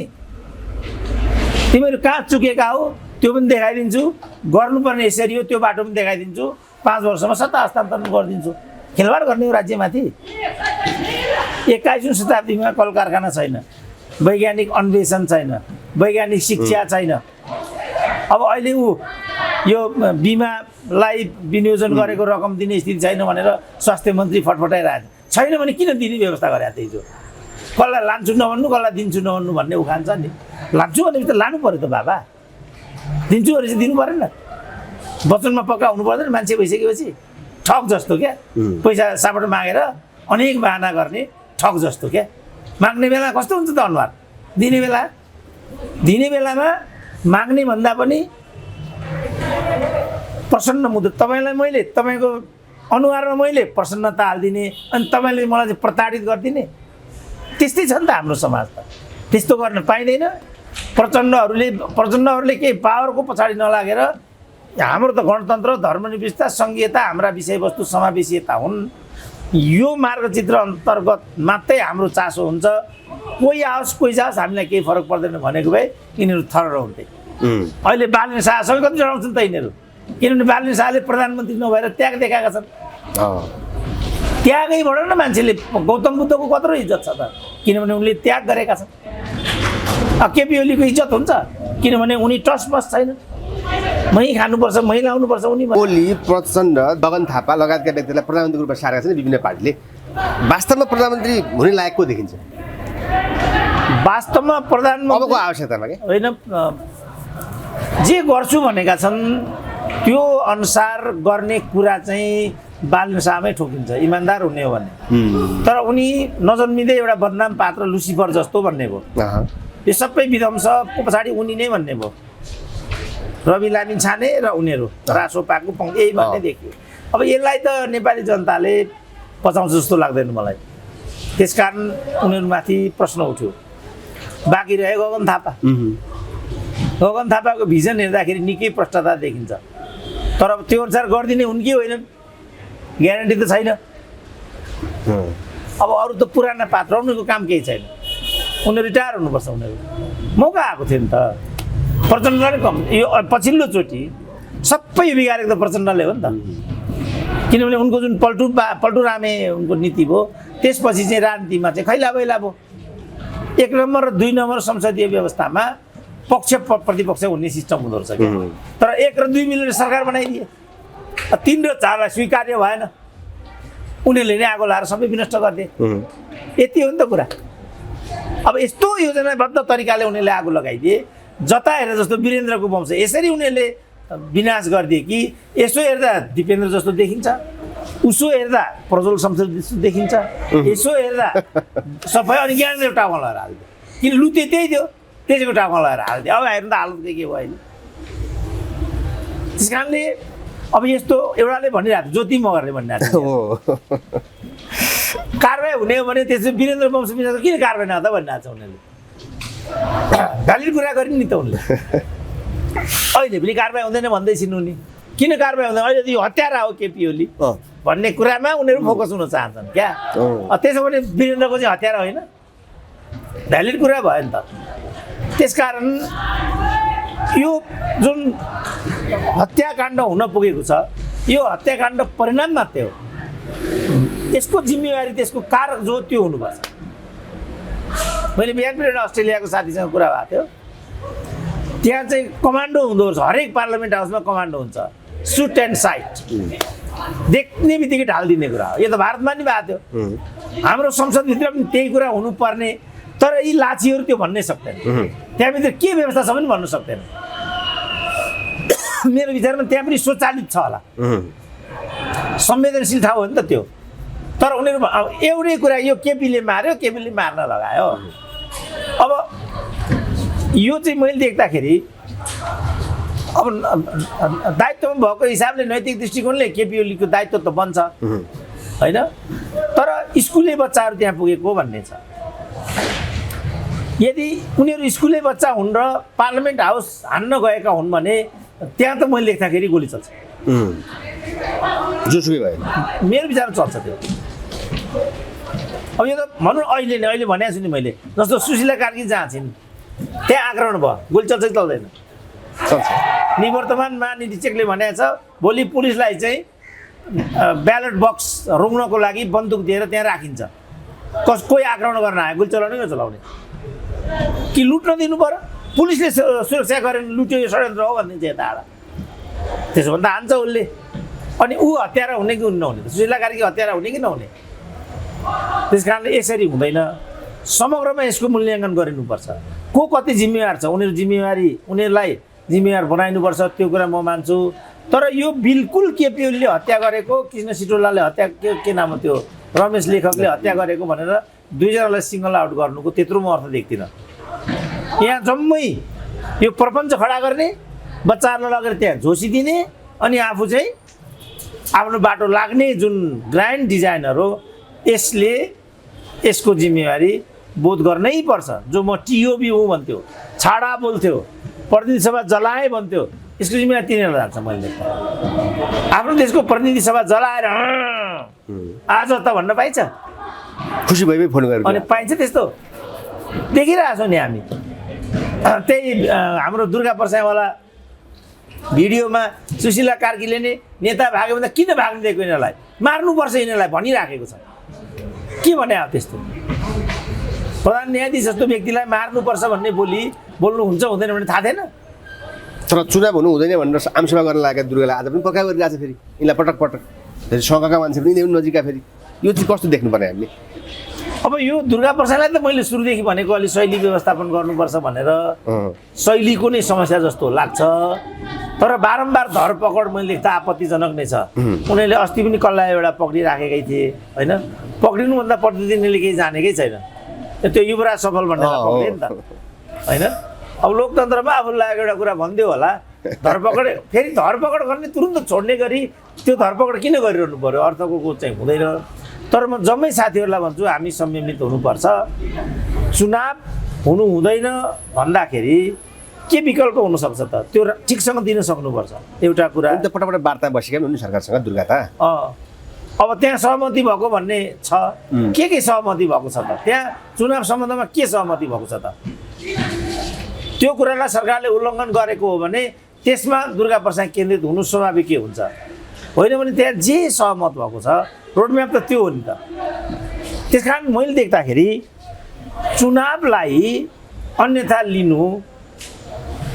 तिमीहरू कहाँ चुकेका हो त्यो पनि देखाइदिन्छु, गर्नुपर्ने यसरी हो त्यो बाटो पनि देखाइदिन्छु, 5 वर्षमा सत्ता हस्तान्तरण गरिदिन्छु। खेलवाड गर्ने हो राज्यमाथि। 21औं शताब्दीमा कल कारखाना छैन, वैज्ञानिक अन्वेषण छैन, वैज्ञानिक शिक्षा छैन। अब अहिले यो बिमालाई विनियोजन गरेको रकम दिने स्थिति छैन भनेर स्वास्थ्य मन्त्री फटफटाइरहेको छैन भने किन दिने व्यवस्था गरेको थियो? हिजो कसलाई लान्छु नभन्नु, कसलाई दिन्छु नभन्नु भन्ने उखान्छ नि। लान्छु भनेपछि त लानु पऱ्यो त बाबा, दिन्छु भनेपछि दिनु परेन। वचनमा पक्का हुनु पर्दैन। मान्छे भइसकेपछि ठग जस्तो क्या, पैसा साबाट मागेर अनेक बहाना गर्ने ठग जस्तो क्या। माग्ने बेला कस्तो हुन्छ त अनुहार, दिने बेलामा माग्ने भन्दा पनि प्रसन्न मुद्दा। तपाईँलाई मैले तपाईँको अनुहारमा मैले प्रसन्नता हालिदिने अनि तपाईँले मलाई चाहिँ प्रताडित गरिदिने, त्यस्तै छ नि त हाम्रो समाज त। त्यस्तो गर्न पाइँदैन। प्रचण्डहरूले केही पावरको पछाडि नलागेर हाम्रो त गणतन्त्र, धर्मनिरपेक्षता, सङ्घीयता हाम्रा विषयवस्तु समावेशीयता हुन्। यो मार्गचित्र अन्तर्गत मात्रै हाम्रो चासो हुन्छ। कोही आओस् कोही जाओस् हामीलाई केही फरक पर्दैन भनेको भए यिनीहरू थर हुन्थे। अहिले बालेन शाहसँग कति जनाउँछन् त यिनीहरू, किनभने बालेन शाहले प्रधानमन्त्री नभएर त्याग देखाएका छन्। त्यागैबाट न मान्छेले गौतम बुद्धको कत्रो इज्जत छ त, किनभने उनले त्याग गरेका छन्। केपी ओलीको इज्जत हुन्छ किनभने उनी टसमस छैन, मै खानुपर्छ, मै लाउनुपर्छ। उनी ओली, प्रचण्ड, गगन थापा लगायतका व्यक्तिलाई प्रधानमन्त्रीको रूपमा सारेका छन् विभिन्न पार्टीले। वास्तवमा प्रधानमन्त्री हुने लायक को देखिन्छ? वास्तवमा प्रधानमन्त्री अबको आवश्यकतामा के होइन, जे गर्छु भनेका छन् त्यो अनुसार गर्ने कुरा चाहिँ बाल्ने सामै ठोकिन्छ, इमान्दार हुने हो भने। तर उनी नजन्मिँदै एउटा बदनाम पात्र लुसिफर जस्तो भन्ने भयो। यो सबै विध्वंसको पछाडि उनी नै भन्ने भयो। रवि लामिन छाने र उनीहरू रासोपाको पङ्क्ति यही भन्ने देखियो। अब यसलाई त नेपाली जनताले पचाउँछ जस्तो लाग्दैन मलाई। त्यसकारण उनीहरूमाथि प्रश्न उठ्यो। बाँकी रह्यो गगन थापा। गगन थापाको भिजन हेर्दाखेरि निकै भ्रष्टता देखिन्छ, तर अब त्यो अनुसार गरिदिने हुन् कि होइनन् ग्यारेन्टी त छैन। अब अरू त पुराना पात्र, उनीहरूको काम केही छैन, उनीहरू रिटायर हुनुपर्छ। उनीहरू मौका आएको थियो नि त प्रचण्डले। कम यो पछिल्लोचोटि सबै बिगारेको त प्रचण्डले हो नि त, किनभने उनको जुन पल्टु रामे उनको नीति भयो, त्यसपछि चाहिँ राजनीतिमा चाहिँ खैला बैला भयो। 1 नम्बर र 2 नम्बर संसदीय व्यवस्थामा पक्ष प्रतिपक्ष हुने सिस्टम हुँदो रहेछ क्या। तर 1 र 2 मिलेर सरकार बनाइदिए, 3 र 4लाई स्वीकार्य भएन, उनीहरूले नै आगो लाएर सबै विनष्ट गरिदिए। यति हो नि त कुरा। अब यस्तो योजनाबद्ध तरिकाले उनीहरूले आगो लगाइदिए, जता हेरेर जस्तो वीरेन्द्रको वंश यसरी उनीहरूले विनाश गरिदिए कि यसो हेर्दा दिपेन्द्र जस्तो देखिन्छ, उसो हेर्दा प्रज्वल शमशेर जस्तो देखिन्छ, यसो हेर्दा सबै अनि ज्ञानदेव टाउमा लगाएर हालिदियो। किन लुते त्यही थियो, त्यसैको टाउमा लगाएर हालिदियो। अब हेर्नु त हालत के भयो अहिले। त्यस कारणले अब यस्तो एउटाले भनिरहेको ज्योति मगरले भनिरहेको कारबाही हुने हो भने त्यसो वीरेन्द्र वंश विनाश किन कारबाही नहुँदा भनिरहेको छ उनीहरूले। गाली कुरा गरे नि त उनले। अहिले पनि कारबाही हुँदैन भन्दैछिन् उनी, किन कारबाही हुँदैन, अहिले त यो हत्यारा हो केपी ओली भन्ने कुरामा उनीहरू फोकस हुन चाहन्छन् क्या। त्यसो भने वीरेन्द्रको चाहिँ हत्यारा होइन, भ्यालिड कुरा भयो नि त। त्यसकारण यो जुन हत्याकाण्ड हुन पुगेको छ, यो हत्याकाण्ड परिणाम मात्रै हो, यसको जिम्मेवारी त्यसको कारक जो त्यो हुनुपर्छ। मैले बिहान पनि अस्ट्रेलियाको साथीसँग कुरा भएको थियो, त्यहाँ चाहिँ कमान्डो हुँदो रहेछ, हरेक पार्लियामेन्ट हाउसमा कमान्डो हुन्छ, सुट एन्ड साइट, देख्ने बित्तिकै ढालिदिने कुरा हो। यो त भारतमा नि भएको थियो, हाम्रो संसदभित्र पनि त्यही कुरा हुनुपर्ने, तर यी लाछीहरू त्यो भन्नै सक्दैन। त्यहाँभित्र के व्यवस्था छ पनि भन्न सक्दैन। मेरो विचारमा त्यहाँ पनि स्वचालित छ होला, संवेदनशील ठाउँ हो नि त त्यो। तर उनीहरू एउटै कुरा, यो केपीले मार्यो, केपीले मार्न लगायो। अब यो चाहिँ मैले देख्दाखेरि अब दायित्वमा भएको हिसाबले नैतिक दृष्टिकोणले केपी ओलीको दायित्व त बन्छ होइन, तर स्कुले बच्चाहरू त्यहाँ पुगेको भन्ने छ। यदि उनीहरू स्कुले बच्चा हुन् र पार्लियामेन्ट हाउस हान्न गएका हुन् भने त्यहाँ त मैले देख्दाखेरि गोली चल्छ, जोसुकै भयो। मेरो विचारमा चल्छ त्यो। अब यो त भनौँ अहिले नै, अहिले भनेको छु नि मैले, जस्तो सुशीला कार्की जहाँ छिन् त्यहाँ आक्रमण भयो, गोली चल्छ कि चल्दैन? चल्छ। निवर्तमान महानिरीक्षकले भनेको छ भोलि पुलिसलाई चाहिँ ब्यालेट बक्स रुङ्नको लागि बन्दुक दिएर त्यहाँ राखिन्छ, कोही आक्रमण गर्न आयो गोली चलाउने कि चलाउने कि लुट्न दिनु पर्यो, पुलिसले सुरक्षा गरेर लुट्यो यो षड्यन्त्र हो भनिदिन्छ यता आएर। त्यसो भने त हान्छ उसले। अनि ऊ हत्यारा हुने कि नहुने, सुशीला कार्की हत्यारा हुने कि नहुने? त्यस कारणले यसरी हुँदैन, समग्रमा यसको मूल्याङ्कन गरिनुपर्छ। को कति जिम्मेवार छ, उनीहरूलाई जिम्मेवार बनाइनुपर्छ, त्यो कुरा म मान्छु। तर यो बिल्कुल केपी ओलीले हत्या गरेको, कृष्ण सिटोलाले हत्या के नाम हो त्यो रमेश लेखकले हत्या गरेको भनेर 2 जनालाई सिङ्गल आउट गर्नुको त्यत्रो म अर्थ देख्दिनँ। यहाँ जम्मै यो प्रपञ्च खडा गर्ने, बच्चाहरूलाई लगेर त्यहाँ झोसिदिने, अनि आफू चाहिँ आफ्नो बाटो लाग्ने जुन ग्रान्ड डिजाइनर हो, यसको जिम्मेवारी बोध गर्नै पर्छ। जो म टिओबी हुँ भन्थ्यो, छाडा बोल्थ्यो, प्रतिनिधि सभा जलाएँ भन्थ्यो, यसको जिम्मेवारी तिनीहरूलाई लाग्छ। मैले आफ्नो देशको प्रतिनिधि सभा जलाएर आज त भन्न पाइन्छ? खुसी भइ फोन गरेर अनि पाइन्छ त्यस्तो? देखिरहेको छौँ नि हामी। त्यही हाम्रो दुर्गा पर्साईवाला भिडियोमा सुशीला कार्कीले नै नेता भाग्यो भन्दा किन भाग्नु दिएको यिनीहरूलाई, मार्नुपर्छ यिनीहरूलाई भनिराखेको छ। के भने अब त्यस्तो प्रधान न्यायाधीश जस्तो व्यक्तिलाई मार्नुपर्छ भन्ने बोल्नु हुन्छ हुँदैन भने थाहा थिएन। तर चुनाव हुनु हुँदैन भनेर आमसभा गर्न लागेका दुर्गालाई आज पनि पक्का गरिरहेको छ। फेरि यिनलाई पटक पटक फेरि सँगका मान्छे पनि यिनीहरू नजिका। फेरि यो चाहिँ कस्तो देख्नुपर्ने हामीले? अब यो दुर्गा प्रसादलाई त मैले सुरुदेखि भनेको अलि शैली व्यवस्थापन गर्नुपर्छ भनेर, शैलीको नै समस्या जस्तो लाग्छ। तर बारम्बार धरपकड मैले देख्दा आपत्तिजनक नै छ। उनीहरूले अस्ति पनि कसलाई एउटा पक्रिराखेकै थिए होइन, पक्रिनुभन्दा प्रतिदिनले केही जानेकै छैन। त्यो युवराज सफल भनेर पक्रियो नि त होइन। अब लोकतन्त्रमा आफूलाई लागेको एउटा कुरा भनिदियो होला, धरपकड फेरि धरपकड गर्ने तुरुन्त छोड्ने गरी त्यो धरपकड किन गरिरहनु पर्यो? अर्थको चाहिँ हुँदैन। तर म जम्मै साथीहरूलाई भन्छु हामी संयमित हुनुपर्छ। चुनाव हुनु हुँदैन भन्दाखेरि के विकल्प हुनसक्छ त त्यो ठिकसँग दिन सक्नुपर्छ। एउटा कुरा त पटपट वार्ता बसेका हुन् सरकारसँग दुर्गाता। अब त्यहाँ सहमति भएको भन्ने छ, के सहमति भएको छ त? त्यहाँ चुनाव सम्बन्धमा के सहमति भएको छ त? त्यो कुरालाई सरकारले उल्लङ्घन गरेको हो भने त्यसमा दुर्गा प्रसाद केन्द्रित हुनु स्वाभाविक हुन्छ। होइन भने त्यहाँ जे सहमत भएको छ रोडम्याप त त्यो हो नि त। त्यस कारण मैले देख्दाखेरि चुनावलाई अन्यथा लिनु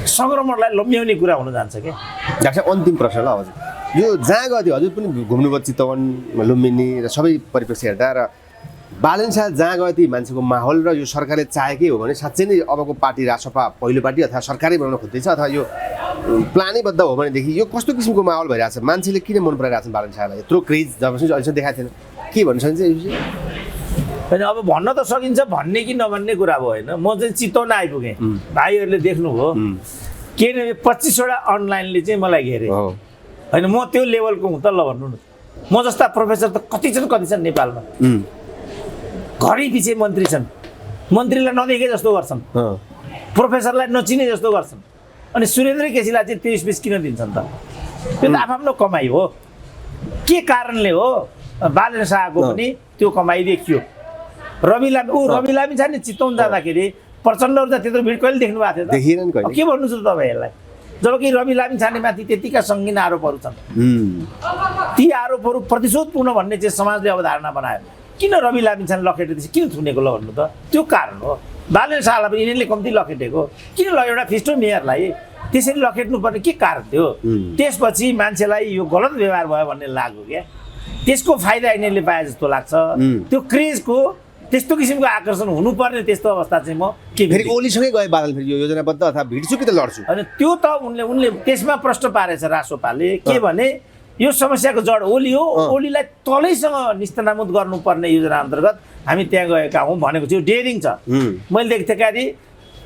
सङ्क्रमणलाई लम्ब्याउने कुरा हुन जान्छ क्या। डाक्टर अन्तिम प्रश्न ल हजुर, यो जहाँ गयो थियो हजुर पनि घुम्नुभयो चितवन लुम्बिनी र सबै परिप्रेक्ष्य हेर्दा, र बालनशाह जहाँ गयो ती मान्छेको माहौल र यो सरकारले चाहेकै हो भने साँच्चै नै अबको पार्टी रासपा पहिलो पार्टी अथवा सरकारै बनाउन खोज्दैछ अथवा यो प्लानैबद्ध हो भनेदेखि यो कस्तो किसिमको माहौल भइरहेछ? मान्छेले किन मन पराइरहेछन् बालनशाहलाई यत्रो क्रेज जबसम्म अहिलेसम्म देखाएको थिएन? के भन्न सकिन्छ यो चाहिँ? होइन अब भन्न त सकिन्छ, भन्ने कि नभन्ने कुरा भयो होइन। म चाहिँ चितवन आइपुगेँ, भाइहरूले देख्नुभयो किनभने 25वटा अनलाइनले चाहिँ मलाई घेरे होइन। म त्यो लेभलको हुँ त ल भन्नु न। म जस्ता प्रोफेसर त कति छन् नेपालमा। घरै पछि मन्त्री छन्, मन्त्रीलाई नदेखे जस्तो गर्छन्, प्रोफेसरलाई नचिने जस्तो गर्छन्। अनि सुरेन्द्र केसीलाई चाहिँ त्यो स्पेस किन दिन्छन् त? त्यो त आफ्नो कमाइ हो। के कारणले हो बालनशाहको पनि त्यो कमाइ देखियो। रवि लामी छ नि चितवन जाँदाखेरि प्रचण्डहरू त त्यत्रो भिड कहिले देख्नु भएको थियो त? के भन्नु छ तपाईँहरूलाई? जबकि रवि लामी छानेमाथि त्यतिका सङ्गीन आरोपहरू छन्। ती आरोपहरू प्रतिशोधपूर्ण भन्ने चाहिँ समाजले अवधारणा बनायो। किन रवि लामी छाने लखेटेपछि किन थुनेको ल भन्नु त? त्यो कारण हो। बालनशाहलाई पनि यिनीहरूले कम्ती लखेटेको किन? एउटा फिस्टो मेयरलाई त्यसरी लखेट्नु पर्ने के कारण थियो? त्यसपछि मान्छेलाई यो गलत व्यवहार भयो भन्ने लाग्यो क्या। त्यसको फाइदा यिनीहरूले पाए जस्तो लाग्छ। त्यो क्रेजको त्यस्तो किसिमको आकर्षण हुनुपर्ने त्यस्तो अवस्था चाहिँ म के फेरि ओलीसँगै गए बादल फेरि यो योजनाबद्ध अथवा भिड्छु कि त लड्छु? होइन त्यो त उनले त्यसमा प्रश्न पारेछ रासोपाले। के भने यो समस्याको जड ओली हो। ओलीलाई तलैसँग निस्तानाबुद गर्नुपर्ने योजना अन्तर्गत हामी त्यहाँ गएका हौँ भनेको चाहिँ डेयरिङ छ। मैले देख्दाखेरि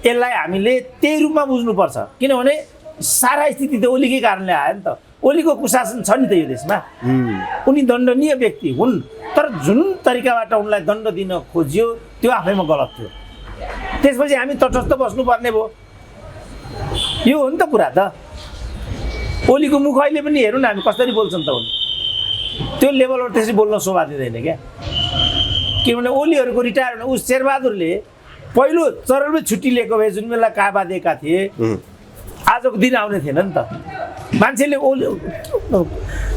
यसलाई हामीले त्यही रूपमा बुझ्नुपर्छ। किनभने सारा स्थिति त ओलीकै कारणले आयो नि त। ओलीको कुशासन छ नि त यो देशमा। उनी दण्डनीय व्यक्ति हुन्, तर जुन तरिकाबाट उनलाई दण्ड दिन खोजियो त्यो आफैमा गलत थियो। त्यसपछि हामी तटस्थ बस्नुपर्ने भयो। यो हो नि त कुरा त। ओलीको मुख अहिले पनि हेरौँ न हामी कसरी बोल्छन् त उनी। त्यो लेभलबाट त्यसरी बोल्न शोभा दिँदैन क्या। किनभने ओलीहरूको रिटायर ऊ शेरबहादुरले पहिलो चरणमै छुट्टी लिएको भए जुन बेला काबा दिएका थिए आजको दिन आउने थिएन नि त। मान्छेले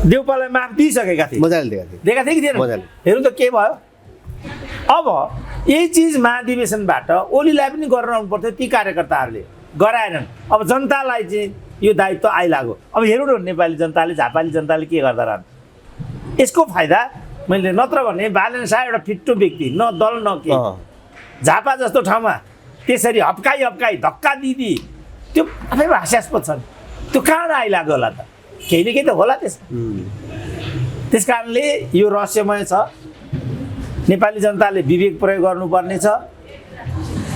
देउपालाई माफ दिइसकेका थिए, मजाले दिएका थिए कि थिएन? हेर्नु त के भयो। अब यही चिज महाधिवेशनबाट ओलीलाई पनि गरेर आउनु पर्थ्यो। ती कार्यकर्ताहरूले गराएनन्। अब जनतालाई चाहिँ यो दायित्व आइलाग्यो। अब हेरौँ न नेपाली जनताले, झापाली जनताले के गर्दा रहन्। यसको फाइदा मैले नत्र भने बालनशाह एउटा फिट्टो व्यक्ति, न दल न के, झापा जस्तो ठाउँमा त्यसरी हप्काई धक्का दिदी त्यो आफैमा हास्यास्पद छ। त्यो कहाँ आइलाग्यो होला त? केही न केही त होला त्यसमा। त्यस कारणले यो रहस्यमय छ। नेपाली जनताले विवेक प्रयोग गर्नुपर्ने छ।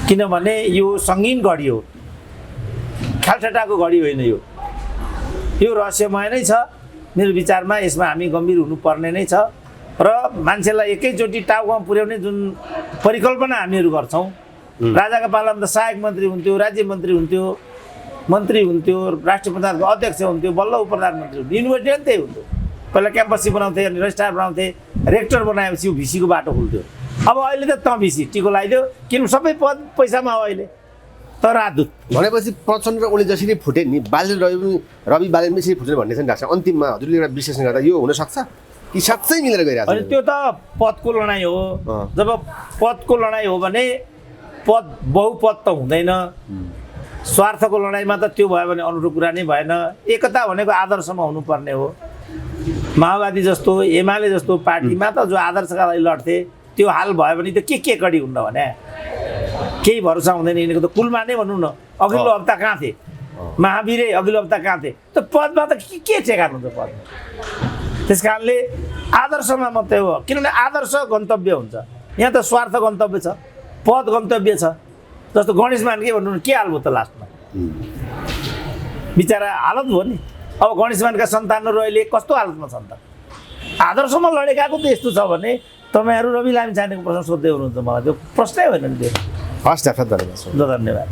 किनभने यो सङ्गीन घडी हो, ख्यालठट्टाको घडी होइन। यो रहस्यमय नै छ मेरो विचारमा। यसमा हामी गम्भीर हुनुपर्ने नै छ र मान्छेलाई एकैचोटि टाउकोमा पुर्याउने जुन परिकल्पना हामीहरू गर्छौँ। राजाका पालामा त सहायक मन्त्री हुन्थ्यो, राज्य मन्त्री हुन्थ्यो, मन्त्री हुन्थ्यो, राष्ट्र प्रधानको अध्यक्ष हुन्थ्यो, बल्ल उप प्रधानमन्त्री हुन्थ्यो। युनिभर्सिटी पनि त्यही हुन्थ्यो। पहिला क्याम्पस बनाउँथे, अनि रजिस्ट्रार बनाउँथे, रेक्टर बनाएपछि भिसीको बाटो खुल्थ्यो। अब अहिले त भिसी टिको लगाइदियो। किनभने सबै पद पैसामा हो अहिले त। राजदूत भनेपछि प्रचण्ड र ओली जसरी फुटे नि रवि बालेन यसरी फुटेर भन्ने छ नि डाक्टर। अन्तिममा हजुरले एउटा विश्लेषण गर्दा यो हुनसक्छ कि साँच्चै मिलेर गइरहेको छ? अनि त्यो त पदको लडाइँ हो। जब पदको लडाइँ हो भने बहुपद त हुँदैन। स्वार्थको लडाइँमा त त्यो भयो भने अरूको कुरा नै भएन। एकता भनेको आदर्शमा हुनुपर्ने हो। माओवादी जस्तो, एमाले जस्तो पार्टीमा त जो आदर्शका लागि लड्थे त्यो हाल भयो भने त के कडी हुन्न भने केही भरोसा हुँदैन। यिनीहरूको त कुलमा नै भनौँ न, अघिल्लो हप्ता कहाँ थिए महावीरै, अघिल्लो हप्ता कहाँ थिए त? पदमा त के ठेगान हुन्छ पद? त्यस कारणले आदर्शमा मात्रै हो। किनभने आदर्श गन्तव्य हुन्छ, यहाँ त स्वार्थ गन्तव्य छ, पद गन्तव्य छ। जस्तो गणेश मान के भन्नु, के हाल भयो त लास्टमा? बिचरा हालत भयो नि। अब गणेश मानका सन्तानहरू अहिले कस्तो हालतमा छन् त? आदर्शमा लडेकाको त यस्तो छ भने तपाईँहरू रवि लामिछानेको प्रश्न सोध्दै हुनुहुन्छ मलाई त्यो प्रश्नै होइन नि त्यो हस् डाक्टर धन्यवाद धन्यवाद